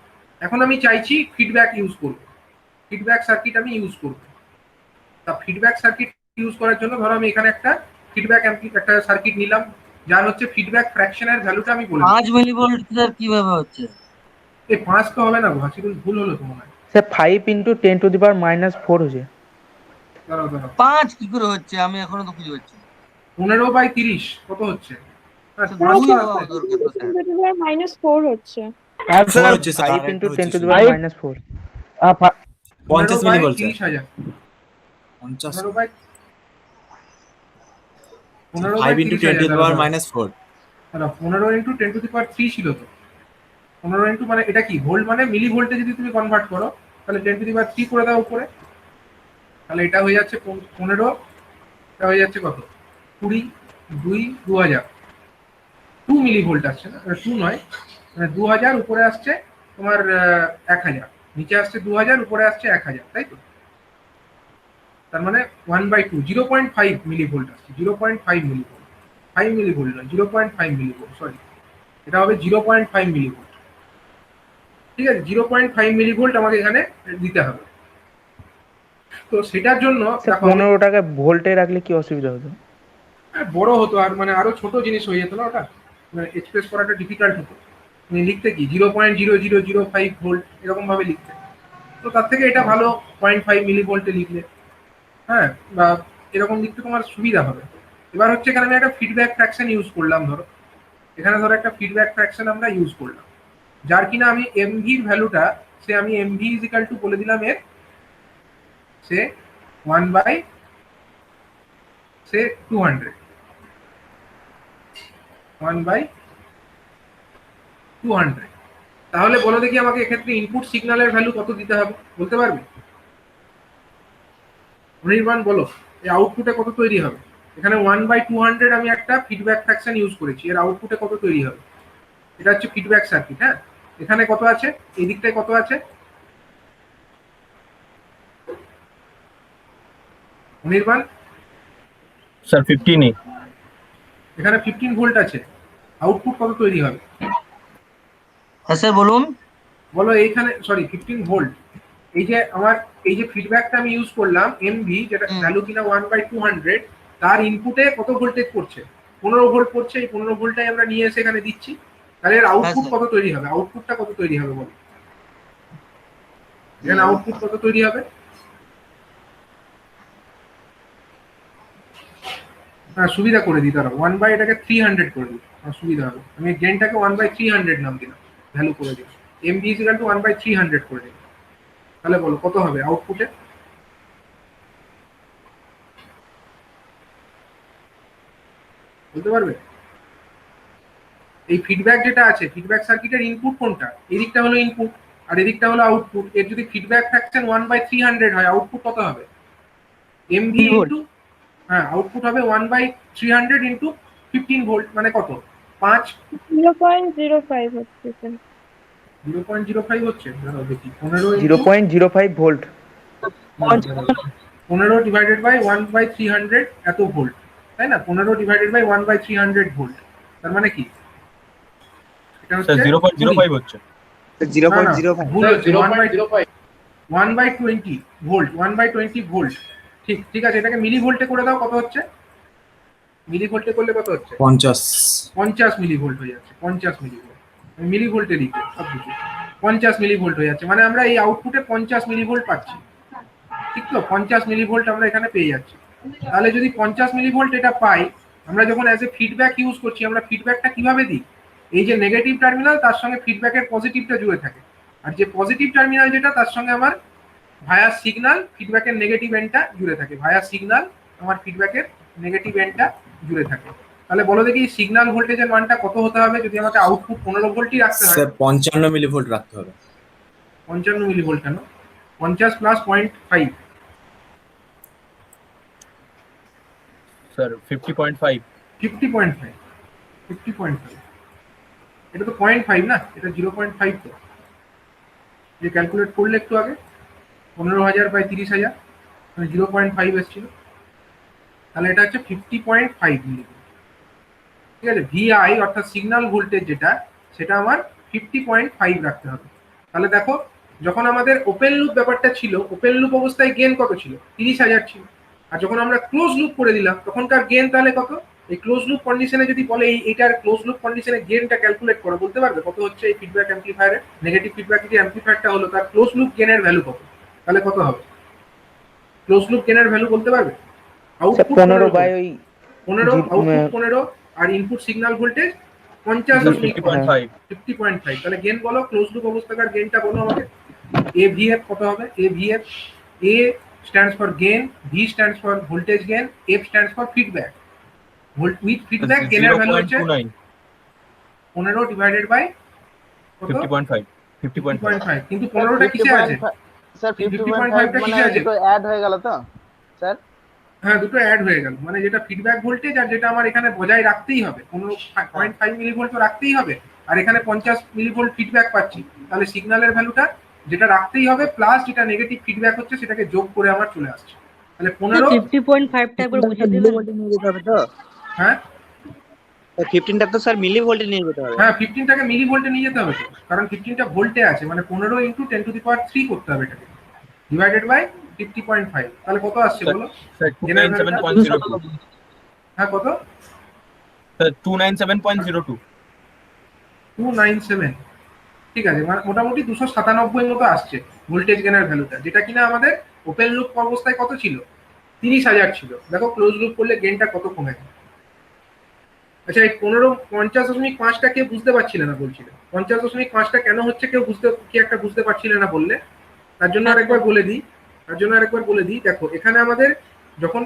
এখন আমি চাইছি ফিডব্যাক ইউজ করব, ফিডব্যাক সার্কিট আমি ইউজ করব। তা ফিডব্যাক সার্কিট ইউজ করার জন্য ধরো আমি এখানে একটা ফিডব্যাক একটা সার্কিট নিলাম, যার হচ্ছে ফিডব্যাক ফ্র্যাকশনের ভ্যালুটা আমি বলে 5 মিলিভোল্ট স্যার কিভাবে হচ্ছে? এই 5 তো হবে না গো, হাসিবুল, ভুল হলো তো মনে হয়। স্যার 5 × 10⁻⁻4 হচ্ছে। দাঁড়াও 5 কি করে হচ্ছে আমি এখনো তো খুঁজে পাচ্ছি না। 15/30 কত হচ্ছে? হ্যাঁ, স্যার, 5 দুই তো হওয়া আছে। দরকার তো স্যার। -4 হচ্ছে। আর Four স্যার হচ্ছে স্যার, 5 আরেকটা × হচ্ছে 10⁻⁴ 50 millivolt sir. 15/30,000 50 15/, 15 by 5 into 10 to the power minus 4. 15 into 10 to the power 3 ছিল তো। 15 ইন্টু মানে এটা কি ভোল্ট, মানে মিলি ভোল্টে যদি তুমি কনভার্ট করো তাহলে 10 টু দি পাওয়ার 3 করে দাও উপরে, তাহলে এটা হয়ে যাচ্ছে 15, এটা হয়ে যাচ্ছে কত 20, 2000 2 মিলি ভোল্ট আসছে না, 2 নয়, মানে 2000 উপরে আসছে তোমার 1000, নিচে আসছে 2000 উপরে আসছে 1000, তাই তো? তার মানে 1/2 0.5 মিলি ভোল্ট আসছে, 0.5 মিলি ভোল্ট, 5 মিলি ভোল্ট নয়, 0.5 মিলি ভোল্ট, সরি এটা হবে 0.5 মিলি ভোল্ট। ঠিক আছে, 0.5 মিলি ভোল্ট আমাকে এখানে দিতে হবে। তো সেটার জন্য স্যার দেখো 15টাকে ভোল্টে রাখলে কি অসুবিধা হতো? বড় হতো, আর মানে আরো ছোট জিনিস হয়ে যেত না, ওটা মানে এক্সপ্রেস করাটা ডিফিকাল্ট হতো। মানে লিখতে কি 0.0005 ভোল্ট এরকম ভাবে লিখতে, তো তার থেকে এটা ভালো 0.5 মিলি ভোল্টে লিখলে, হ্যাঁ, বা এরকম লিখতে তোমার সুবিধা হবে। এবার হচ্ছে এখানে আমি একটা ফিডব্যাক ফ্র্যাকশন ইউজ করলাম, ধরো এখানে ধরো একটা ফিডব্যাক ফ্র্যাকশন আমরা ইউজ করলাম, যার কিনা আমি এমভি ভ্যালুটা সে আমি এমভি ইজ ইকাল টু বলে দিলাম এর সে 1/200, 1/200। তাহলে বলো দেখি আমাকে এক্ষেত্রে ইনপুট সিগন্যালের ভ্যালু কত দিতে হবে, বলতে পারবে? অনির্বাণ বলো, এই আউটপুটে কত তৈরি হবে? এখানে 1/200 আমি একটা ফিডব্যাক ফ্র্যাকশন ইউজ করেছি, এর আউটপুটে কত তৈরি হবে? এটা হচ্ছে ফিডব্যাক সার্কিট, হ্যাঁ। এখানে কত আছে, এই দিকটায় কত আছে অনির্বাণ? স্যার 15 এখানে 15 ভোল্ট আছে, আউটপুট কত তৈরি হবে হ্যাঁ স্যার বলুন। বলো? এইখানে সরি 15 ভোল্ট, এই যে আমার এই যে ফিডব্যাকটা আমি ইউজ করলাম এমভি, যেটা ভ্যালু কিনা 1/200, তার ইনপুটে কত ভোল্টেজ পড়ছে? 15 ভোল্ট পড়ছে। এই 15 ভোল্টটাই আমরা নিয়ে এসে এখানে দিচ্ছি, তাহলে এর আউটপুট স্যার। কত তৈরি হবে? আউটপুটটা কত তৈরি হবে বলো? এখানে আউটপুট কত তৈরি হবে? হ্যাঁ, সুবিধা করে দিই, তারা 1/, এটাকে 300 করে দিই, সুবিধা হবে। আমি গেনটাকে 1/300 নাম দিলাম, ভ্যালু করে দিই, এমভি ইজ ইকুয়াল টু 1/300 করে দিই। তাহলে বলো কত হবে আউটপুটে? বলতে পারবে? এই ফিডব্যাক যেটা আছে, ফিডব্যাক সার্কিটের ইনপুট কোনটা? এদিকটা হলো ইনপুট আর এদিকটা হলো আউটপুট। এর যদি ফিডব্যাক ফ্র্যাকশন 1/300 হয়, আউটপুট কত হবে? এমভি ইনটু, হ্যাঁ, আউটপুট হবে 1/300 ইনটু 15 ভোল্ট, মানে কত? 5। 0.05 হচ্ছে স্যার। 0.05 হচ্ছে, দাঁড়াও দেখি, 15 0.05 ভোল্ট। 15 ডিভাইডেড বাই 1/300 এত ভোল্ট, তাই না? 15 ডিভাইডেড বাই 1/300 ভোল্ট, তার মানে কি? এটা স্যার হচ্ছে 0.05 হচ্ছে। না, না, ভুল হচ্ছে, 1/20 ভোল্ট, 1/20 ভোল্ট। ঠিক ঠিক আছে, এটাকে মিলি ভোল্টে করে দাও, কত হচ্ছে? মিলি ভোল্টে করলে কত হচ্ছে? 50। 50 মিলি ভোল্ট হয়ে যাচ্ছে, 50 মিলি ভোল্ট। মিলি ভোল্টে লিখে সব কিছু 50 মিলি ভোল্ট হয়ে যাচ্ছে, মানে আমরা এই আউটপুটে 50 মিলি ভোল্ট পাচ্ছি, ঠিক তো? 50 মিলি ভোল্ট আমরা এখানে পেয়ে যাচ্ছি। তাহলে যদি 50 মিলি ভোল্ট এটা পাই, আমরা যখন অ্যাজ এ ফিডব্যাক ইউজ করছি, আমরা ফিডব্যাকটা কিভাবে দিই? এই যে নেগেটিভ টার্মিনাল, তার সঙ্গে ফিডব্যাকের পজিটিভটা জুড়ে থাকে, আর যে পজিটিভ টার্মিনাল যেটা, তার সঙ্গে আমার ভায়া সিগন্যাল ফিডব্যাকের নেগেটিভ এন্ডটা জুড়ে থাকে, ভায়া সিগন্যাল আমার ফিডব্যাকের নেগেটিভ এন্ডটা জুড়ে থাকে। তাহলে বলো দেখি সিগন্যাল ভোল্টেজের মানটা কত হতে হবে যদি আমাকে আউটপুট 15 ভোল্টই রাখতে হয়? স্যার 55 মিলিভোল্ট রাখতে হবে। 55 মিলি ভোল্ট কেন? 50 প্লাস 0.5, স্যার 50.5। 50.5, 50.5, এটা তো 0.5 না, এটা 0.5 তো। যে ক্যালকুলেট করলে একটু আগে 15,000 বাই 30,000, মানে 0.5 এসেছিল, তাহলে এটা হচ্ছে 50.5 মিলি। ঠিক আছে, ভিআই অর্থাৎ সিগন্যাল ভোল্টেজ যেটা, সেটা আমার 50.5 রাখতে হবে। তাহলে দেখো, যখন আমাদের ওপেন লুপ ব্যাপারটা ছিল, ওপেন লুপ অবস্থায় গেন কত ছিল? 30,000 ছিল। আর যখন আমরা ক্লোজ লুপ করে দিলাম, তখনকার গেন তাহলে কত? এই ক্লোজ লুপ কন্ডিশনে যদি বলে এইটার ক্লোজ লুপ কন্ডিশনে গেনটা ক্যালকুলেট করো, বলতে পারবে কত হচ্ছে এই ফিডব্যাক অ্যাম্পলিফায়ারের? নেগেটিভ ফিডব্যাক যে অ্যাম্পলিফায়ারটা হলো, তার ক্লোজ লুপ গেনের ভ্যালু কত? তাহলে কত হবে ক্লোজ লুপ গেনের ভ্যালু, বলতে পারবে? আউটপুট 15 বাই ওই 15, আউটপুট 15, আর ইনপুট সিগন্যাল ভোল্টেজ 50 50.5। 50.5। তাহলে গেন বলো, ক্লোজ লুপ অবস্থাকার গেনটা বলো আমাকে। এ ভিএফ কত হবে? A VF, A stands for gain, V stands for voltage gain, F stands for feedback. Volt with feedback গেনের ভ্যালু হচ্ছে 0.29 15 ডিভাইডেড বাই কত 50.5 50.5 50.5 কিন্তু 15টা কিসে আছে স্যার 50.5 50.5 টা মানে কিসে আছে? দুটো অ্যাড হয়ে গেল তো স্যার? হ্যাঁ দুটো অ্যাড হয়ে গেল, মানে যেটা ফিডব্যাক ভোল্টেজ আর যেটা আমার এখানে বজায় রাখতেই হবে 15.5 মিলিভোল্ট তো রাখতেই হবে, আর এখানে 50 মিলিভোল্ট ফিডব্যাক পাচ্ছি, তাহলে সিগন্যালের ভ্যালুটা যেটা রাখতেই হবে প্লাস যেটা নেগেটিভ ফিডব্যাক হচ্ছে সেটাকে যোগ করে আমার চলে আসছে, তাহলে 15 50.5টা একবার বুঝিয়ে মিলি দিবেন। ভোল্টে নিয়ে যেতে হবে তো? হ্যাঁ 15টা তো স্যার মিলি ভোল্টে নিয়ে যেতে হবে। হ্যাঁ 15টাকে মিলি ভোল্টে নিয়ে যেতে হবে তো, কারণ 15টা ভোল্টে আছে, মানে 15 ইন্টু 10⁻³ করতে হবে এটাকে ডিভাইডেড বাই 50.5, তাহলে কত আসছে বলো? স্যার গেনের ভ্যালুটা 297.02 হ্যাঁ কত? স্যার 297.02 297, ঠিক আছে, মানে মোটামুটি 297 মতো আসছে ভোল্টেজ গেনের ভ্যালুটা, যেটা কিনা আমাদের ওপেন লুপ অবস্থায় কত ছিল? 30,000 ছিল। দেখো ক্লোজ লুপ করলে গেনটা কত কমে গেল। আচ্ছা এই 50.5টা কেউ বুঝতে পারছিলে না বলছিল, 50.5টা কেন হচ্ছে কেউ বুঝতে পারছিলে না বললে, তার জন্য আরেকবার বলে দিই দেখো এখানে আমাদের যখন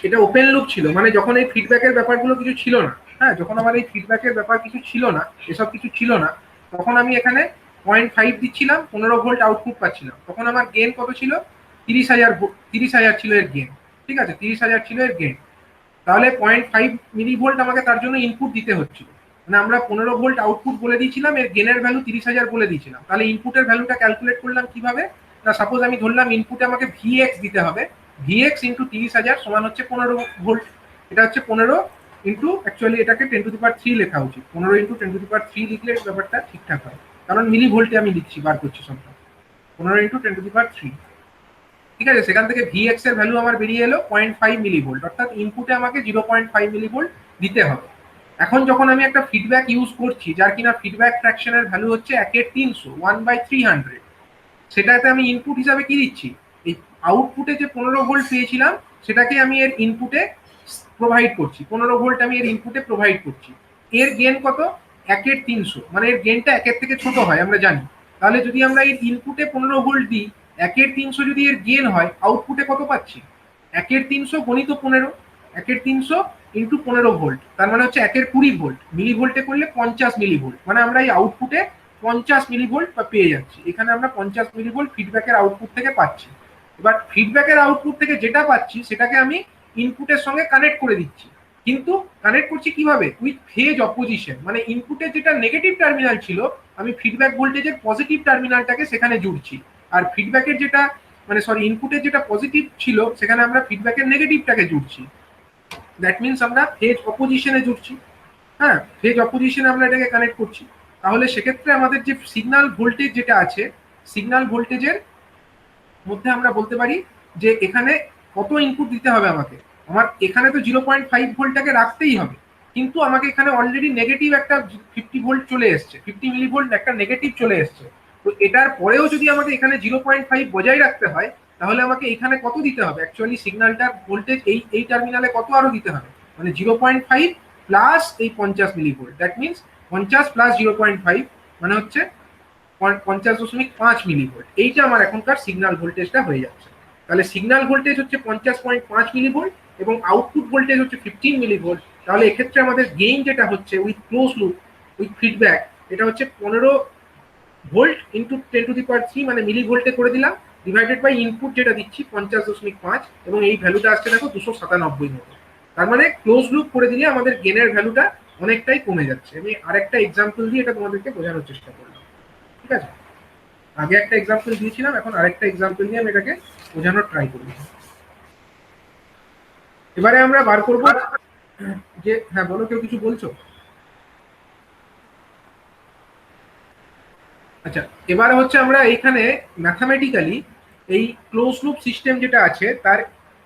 এটা ওপেন লুপ ছিল, মানে যখন এই ফিডব্যাকের ব্যাপারগুলো কিছু ছিল না, হ্যাঁ যখন আমার এই ফিডব্যাকের ব্যাপার কিছু ছিল না, এসব কিছু ছিল না, তখন আমি এখানে 0.5 দিচ্ছিলাম, 15 ভোল্ট আউটপুট পাচ্ছিলাম, তখন আমার গেন কত ছিল? 30,000 ছিল এর গেন, ঠিক আছে 30,000 ছিল এর গেন, তাহলে 0.5 মিলিভোল্ট আমাকে তার জন্য ইনপুট দিতে হচ্ছিল, মানে আমরা 15 ভোল্ট আউটপুট বলে দিয়েছিলাম, এর গেনের ভ্যালু 30,000 বলে দিয়েছিলাম, তাহলে ইনপুটের ভ্যালুটা ক্যালকুলেট করলাম কিভাবে না, সাপোজ আমি ধরলাম ইনপুটে আমাকে ভিএক্স দিতে হবে, ভিএক্স ইন্টু 30,000 সমান হচ্ছে 15 ভোল্ট, এটা হচ্ছে 15 ইন্টু অ্যাকচুয়ালি এটাকে 10⁻³ লেখা উচিত, 15 ইন্টু 10⁻³ লিখলে ব্যাপারটা ঠিকঠাক হয়, কারণ মিলি ভোল্টে আমি লিখছি, বার করছি সংখ্যা 15 ইন্টু 10⁻³, ঠিক আছে, সেখান থেকে ভিএক্স এর ভ্যালু আমার বেরিয়ে এলো 0.5 মিলিভোল্ট, অর্থাৎ ইনপুটে আমাকে 0.5 মিলিভোল্ট দিতে হবে। এখন যখন আমি একটা ফিডব্যাক ইউজ করছি যার কিনা ফিডব্যাক ফ্র্যাকশনের ভ্যালু হচ্ছে 1/300 1/300, সেটাতে আমি ইনপুট হিসাবে কি দিচ্ছি? এই আউটপুটে যে 15 ভোল্ট পেয়েছিলাম সেটাকে আমি এর ইনপুটে প্রোভাইড করছি, 15 ভোল্ট আমি এর ইনপুটে প্রোভাইড করছি, এর গেন কত? 1/300, মানে এর গেনটা 1 থেকে ছোট হয় আমরা জানি, তাহলে যদি আমরা এর ইনপুটে 15 ভোল্ট দিই, 1/300 যদি এর গেন হয়, আউটপুটে কত পাচ্ছি? 1/300 গণিত 15, 1/300 ইন্টু 15 ভোল্ট, তার মানে হচ্ছে 1/20 ভোল্ট, মিলি ভোল্টে করলে 50 মিলি ভোল্ট, মানে আমরা এই আউটপুটে 50 মিলি ভোল্ট পেয়ে যাচ্ছি, এখানে আমরা 50 মিলি ভোল্ট ফিডব্যাকের আউটপুট থেকে পাচ্ছি। এবার ফিডব্যাকের আউটপুট থেকে যেটা পাচ্ছি সেটাকে আমি ইনপুটের সঙ্গে কানেক্ট করে দিচ্ছি, কিন্তু কানেক্ট করছি কিভাবে? উইথ ফেজ অপোজিশন, মানে ইনপুটের যেটা নেগেটিভ টার্মিনাল ছিল আমি ফিডব্যাক ভোল্টেজের পজিটিভ টার্মিনালটাকে সেখানে জুড়ছি, আর ফিডব্যাকের যেটা ইনপুটের যেটা পজিটিভ ছিল সেখানে আমরা ফিডব্যাকের নেগেটিভটাকে জুড়ছি, দ্যাট মিনস আমরা ফেজ অপোজিশনে জুড়ছি, হ্যাঁ ফেজ অপোজিশনে আমরা এটাকে কানেক্ট করছি, তাহলে সেক্ষেত্রে আমাদের যে সিগন্যাল ভোল্টেজ যেটা আছে, সিগন্যাল ভোল্টেজের মধ্যে আমরা বলতে পারি যে এখানে কত ইনপুট দিতে হবে আমাকে, আমার এখানে তো 0.5 ভোল্টটাকে রাখতেই হবে, কিন্তু আমাকে এখানে অলরেডি নেগেটিভ একটা 50 ভোল্ট চলে এসছে, 50 মিলি ভোল্ট একটা নেগেটিভ চলে এসছে, তো এটার পরেও যদি আমাকে এখানে 0.5 বজায় রাখতে হয়, তাহলে আমাকে এখানে কত দিতে হবে? অ্যাকচুয়ালি সিগন্যালটার ভোল্টেজ এই টার্মিনালে কত আরো দিতে হবে, মানে 0.5 প্লাস এই 50 মিলি ভোল্ট, দ্যাট মিনস 50 প্লাস 0.5 মানে হচ্ছে 50.5 মিলি ভোল্ট, এইটা আমার এখনকার সিগন্যাল ভোল্টেজটা হয়ে যাচ্ছে, তাহলে সিগন্যাল ভোল্টেজ হচ্ছে 50.5 মিলি ভোল্ট এবং আউটপুট ভোল্টেজ হচ্ছে 15 মিলি ভোল্ট, তাহলে এক্ষেত্রে আমাদের গেইন যেটা হচ্ছে with close loop with feedback এটা হচ্ছে 15 ভোল্ট ইন্টু 10⁻³ মানে মিলি ভোল্টে করে দিলাম, ডিভাইডেড বাই ইনপুট যেটা দিচ্ছি 50.5, এবং এই ভ্যালুটা আসছে দেখো 297 মতো, তার মানে ক্লোজ লুপ করে দিলে আমাদের গেনের ভ্যালুটা অনেকটাই কমে যাচ্ছে। আমি আরেকটা এক্সাম্পল দিয়ে এটা তোমাদেরকে বোঝানোর চেষ্টা করলাম, ঠিক আছে, আগে একটা এক্সাম্পল দিয়েছিলাম, এখন আরেকটা এক্সাম্পল দিয়ে আমি এটাকে বোঝানোর ট্রাই করব। এবারে আমরা বার করব যে, হ্যাঁ বলো, কেউ কিছু বলছো? আচ্ছা এবারে হচ্ছে আমরা এইখানে ম্যাথামেটিক্যালি এই ক্লোজ লুপ সিস্টেম যেটা আছে তার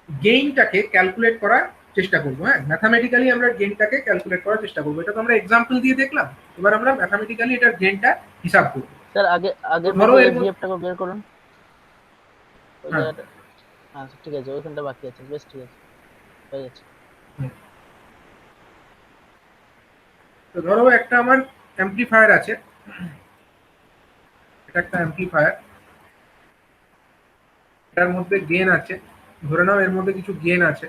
গেইনটাকে ক্যালকুলেট করার চেষ্টা করবো, হ্যাঁ ম্যাথামেটিক্যালি আমরা গেইনটাকে ক্যালকুলেট করার চেষ্টা করবো, এটা তো আমরা এক্সাম্পল দিয়ে দেখলাম, এবার আমরা ম্যাথামেটিক্যালি এটার গেইনটা হিসাব করবো। স্যার আগে ধরো এফজিএফটাকে বের করুন। হ্যাঁ আচ্ছা ঠিক আছে, ওইখানটা বাকি আছে, বেশ ঠিক আছে, হয়ে যাচ্ছে। তো ধরো একটা আমার অ্যাম্পলিফায়ার আছে, এটা একটা অ্যাম্পলিফায়ার, এটার মধ্যে গেন আছে, ধরে নাও এর মধ্যে কিছু গেন আছে,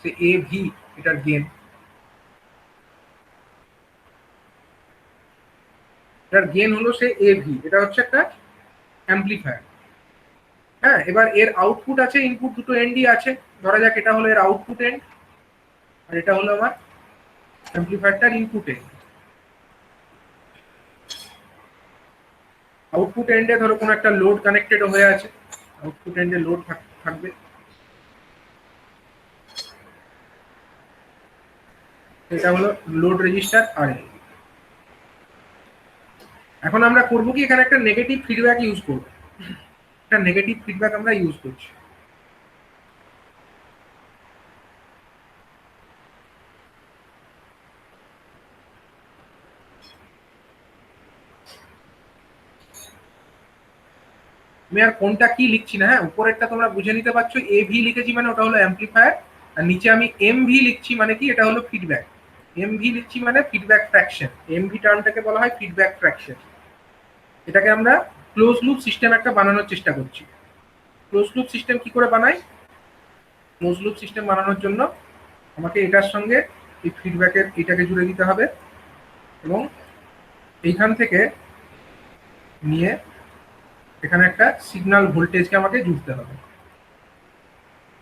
সে এ ভি এটার গেন, এটার গেন হলো সে এভি, এটা হচ্ছে একটা অ্যাম্পলিফায়ার। হ্যাঁ, এবার এর আউটপুট আছে, ইনপুট দুটো এন্ডই আছে। ধরা যাক এটা হলো এর আউটপুট এন্ড আর এটা হলো আমার অ্যাম্পলিফায়ারটার ইনপুট এন্ড। আউটপুট এন্ডে ধরো কোনো একটা লোড কানেক্টেড হয়ে আছে, আউটপুট এন্ডে লোড থাকবে। এটা হলো লোড রেজিস্টার আর এখন আমরা করব কি, এখানে একটা নেগেটিভ ফিডব্যাক ইউজ করব। একটা নেগেটিভ ফিডব্যাক আমরা ইউজ করছি। আমি আর কোনটা কি লিখছি না, হ্যাঁ, উপরেরটা তোমরা বুঝে নিতে পারছো। এভি লিখেছি মানে ওটা হলো অ্যাম্পলিফায়ার, আর নিচে আমি এমভি লিখছি মানে কি, এটা হলো ফিডব্যাক। এমভি লিখছি মানে ফিডব্যাক ফ্র্যাকশন। এমভি টার্মটাকে বলা হয় ফিডব্যাক ফ্র্যাকশন। এটাকে আমরা ক্লোজ লুপ সিস্টেম একটা বানানোর চেষ্টা করছি। ক্লোজ লুপ সিস্টেম কি করে বানাই? ক্লোজ লুপ সিস্টেম বানানোর জন্য আমাকে এটার সঙ্গে এই ফিডব্যাকের এটাকে জুড়ে দিতে হবে এবং এইখান থেকে নিয়ে এখানে একটা সিগন্যাল ভোল্টেজকে আমাকে জুড়তে হবে।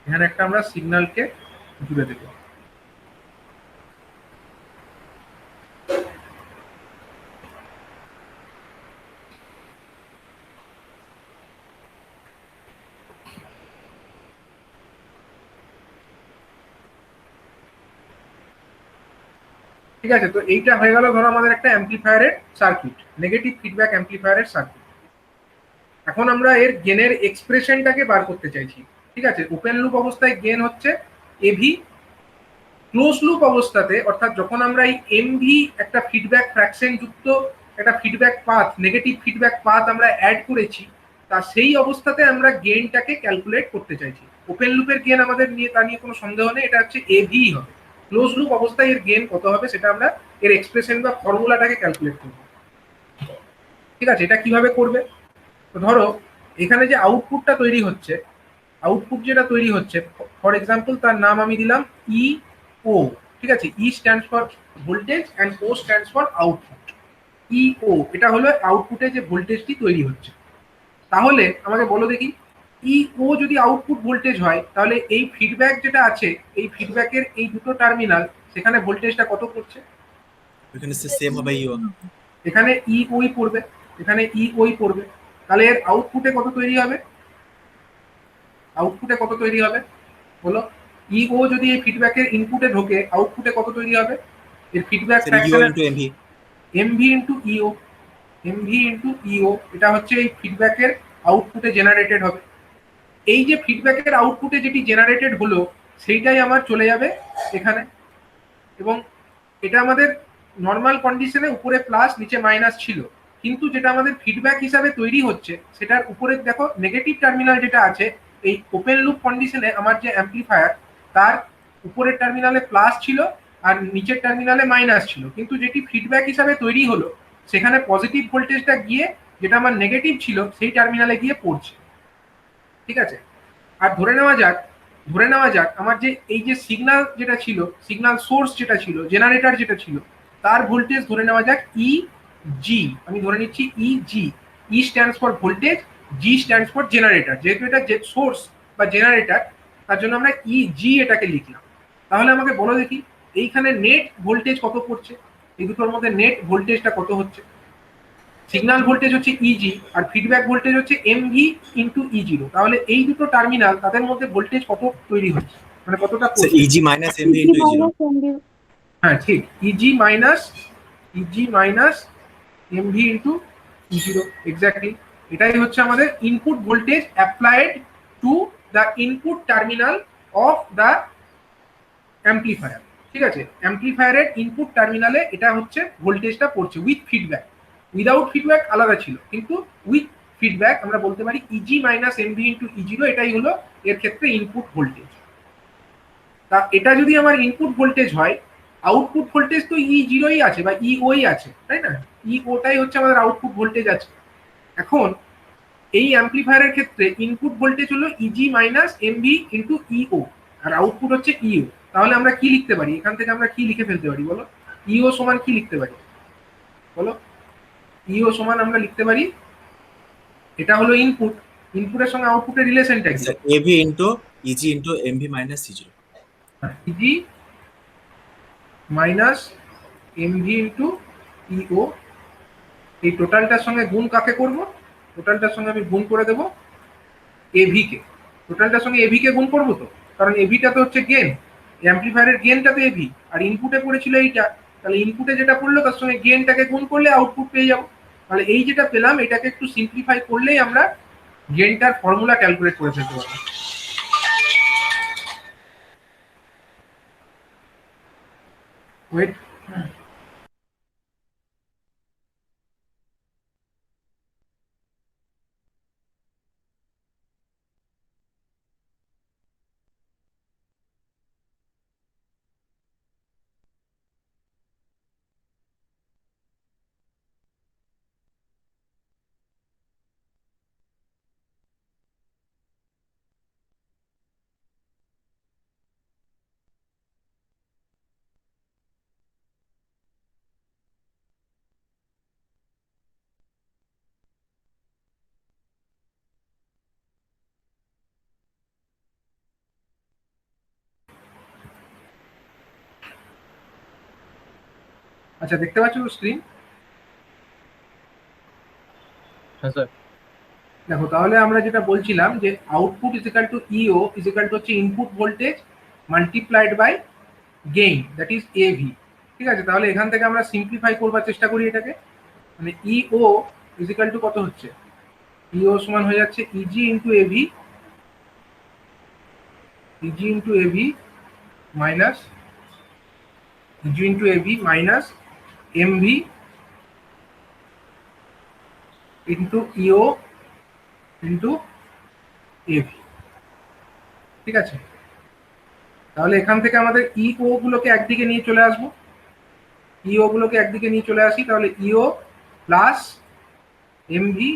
এখানে একটা আমরা সিগন্যালকে জুড়ে দেব। ঠিক আছে, তো এইটা হয়ে গেল ধরো আমাদের একটা অ্যাম্পলিফায়ারের সার্কিট, নেগেটিভ ফিডব্যাক অ্যাম্পলিফায়ারের সার্কিট। এখন আমরা এর গেনের এক্সপ্রেশনটাকে বার করতে চাইছি। ঠিক আছে, ওপেন লুপ অবস্থায় গেন হচ্ছে এভি। ক্লোজ লুপ অবস্থাতে, অর্থাৎ যখন আমরা এই এমভি একটা ফিডব্যাক ফ্র্যাকশন যুক্ত একটা feedback path, negative feedback path আমরা অ্যাড করেছি, তা সেই অবস্থাতে আমরা গেনটাকে ক্যালকুলেট করতে চাইছি। ওপেন লুপের গেন আমাদের নিয়ে তা নিয়ে কোনো সন্দেহ নেই, এটা হচ্ছে এভি হবে। ক্লোজ লুপ অবস্থায় এর গেন কত হবে সেটা আমরা এর এক্সপ্রেশন বা ফর্মুলাটাকে ক্যালকুলেট করব। ঠিক আছে, এটা কিভাবে করবে? তো ধরো এখানে যে আউটপুটটা তৈরি হচ্ছে, আউটপুট যেটা তৈরি হচ্ছে, ফর এক্সাম্পল তার নাম আমি দিলাম ই ও। ঠিক আছে, E stands for voltage and O stands for output. E O এটা হলো আউটপুটে যে ভোল্টেজটি তৈরি হচ্ছে। তাহলে আমাকে বলো দেখি, ই ও যদি আউটপুট ভোল্টেজ হয় তাহলে এই ফিডব্যাক যেটা আছে, এই ফিডব্যাকের এই দুটো টার্মিনাল, সেখানে ভোল্টেজটা কত পড়ছে? এখানে সেম হবে ইও, এখানে ই ওই পড়বে, এখানে ই ওই পড়বে। তাহলে এর আউটপুটে কত তৈরি হবে? আউটপুটে কত তৈরি হবে বলো? ই ও যদি এই ফিডব্যাকের ইনপুটে ঢোকে, আউটপুটে কত তৈরি হবে? এর ফিডব্যাক ইও ফ্র্যাকশনের ইনটু এমভি। এমভি ইনটু ইও, এমভি ইনটু ইও, এটা হচ্ছে এই ফিডব্যাকের আউটপুটে জেনারেটেড হবে। এই যে ফিডব্যাকের আউটপুটে যেটি জেনারেটেড হলো সেইটাই আমার চলে যাবে এখানে, এবং এটা আমাদের নর্মাল কন্ডিশনে উপরে প্লাস নিচে মাইনাস ছিল, কিন্তু যেটা আমাদের ফিডব্যাক হিসাবে তৈরি হচ্ছে সেটার উপরে দেখো নেগেটিভ টার্মিনাল যেটা আছে, এই ওপেন লুপ কন্ডিশনে আমার যে অ্যাম্পলিফায়ার তার উপরের টার্মিনালে প্লাস ছিল আর নিচের টার্মিনালে মাইনাস ছিল, কিন্তু যেটি ফিডব্যাক হিসাবে তৈরি হলো সেখানে পজিটিভ ভোল্টেজটা গিয়ে যেটা আমার নেগেটিভ ছিল সেই টার্মিনালে গিয়ে পড়ছে। ঠিক আছে, আর ধরে নেওয়া যাক আমার যে এই যে সিগন্যাল যেটা ছিল, সিগন্যাল সোর্স যেটা ছিল, জেনারেটর যেটা ছিল, তার ভোল্টেজ ধরে নেওয়া যাক ই জি। আমি ধরে নিচ্ছি E G. E stands for voltage, G stands for generator. যেহেতু এটা যে সোর্স বা জেনারেটর, তার জন্য আমরা ই জি এটাকে লিখলাম। তাহলে আমাকে বলো দেখি এইখানে নেট ভোল্টেজ কত পড়ছে, এই দুটোর মধ্যে নেট ভোল্টেজটা কত হচ্ছে? সিগন্যাল ভোল্টেজ হচ্ছে ইজি আর ফিডব্যাক ভোল্টেজ হচ্ছে এমভি ইন্টু ই জিরো। তাহলে এই দুটো টার্মিনাল তাদের মধ্যে ভোল্টেজ কত তৈরি হচ্ছে, মানে কতটা পড়ছে? ইজি মাইনাস এমভি ইনটু ই জিরো। হ্যাঁ ঠিক, ইজি মাইনাস এমভি ইন্টু ই জিরো, এক্স্যাক্টলি। এটাই হচ্ছে আমাদের input voltage applied to the input terminal of the amplifier. ঠিক আছে, অ্যাম্পলিফায়ারের ইনপুট টার্মিনালে এটা হচ্ছে ভোল্টেজটা পড়ছে উইথ ফিডব্যাক। উইদাউট ফিডব্যাক আলাদা ছিল, কিন্তু উইথ ফিডব্যাক আমরা বলতে পারি ইজি মাইনাস এমভি ইন্টু ই জিরো, এটাই হলো এর ক্ষেত্রে ইনপুট ভোল্টেজ। তা এটা যদি আমার ইনপুট ভোল্টেজ হয়, আউটপুট ভোল্টেজ তো ই জিরোই আছে বা ই ওই আছে, তাই না? ই ওটাই হচ্ছে আমাদের আউটপুট ভোল্টেজ আছে। এখন এই অ্যাম্পলিফায়ারের ক্ষেত্রে ইনপুট ভোল্টেজ হলো ইজি মাইনাস এমভি ইন্টু ইও আর আউটপুট হচ্ছে ইও। তাহলে আমরা কি লিখতে পারি? এখান থেকে আমরা কি লিখে ফেলতে পারি বলো? ইও সমান কি লিখতে পারি বলো? ইও সমান আমরা লিখতে পারি, এটা হলো ইনপুট, ইনপুটের সঙ্গে আউটপুটের রিলেশনটা কি? AB into EG into MV minus C zero. EG minus MV into EO, এই টোটালটার সঙ্গে গুণ কাকে করব? টোটালটার সঙ্গে আমি গুণ করে দেব এভি কে। টোটালটার সঙ্গে এভি কে গুণ করব তো, কারণ এভিটা তো হচ্ছে গেন, অ্যাম্পলিফায়ারের গেনটা তো এভি, আর ইনপুটে পড়েছিল এইটা, তাহলে ইনপুটে যেটা পড়লো তার সঙ্গে গেনটাকে গুণ করলে আউটপুট পেয়ে যাবো। তাহলে এই যেটা পেলাম এটাকে একটু সিম্পলিফাই করলেই আমরা গেনটার ফর্মুলা ক্যালকুলেট করে ফেলতে পারবো। ওয়েট, আচ্ছা দেখতে পাচ্ছ স্ক্রিন? হ্যাঁ স্যার। দেখো তাহলে আমরা যেটা বলছিলাম যে output is equal to E O is equal to হচ্ছে input voltage multiplied by gain, that is A V. ঠিক আছে, তাহলে এখান থেকে আমরা সিম্পলিফাই করবার চেষ্টা করি এটাকে, মানে ইও ইজ ইকাল টু কত হচ্ছে? ইও সমান হয়ে যাচ্ছে E G into A V, E G into A V minus E G into A V minus MV into E O into A V. ঠিক আছে, তাহলে এখান থেকে আমাদের ইও গুলোকে একদিকে নিয়ে চলে আসবো, ইও গুলোকে একদিকে নিয়ে চলে আসি, তাহলে E O plus MV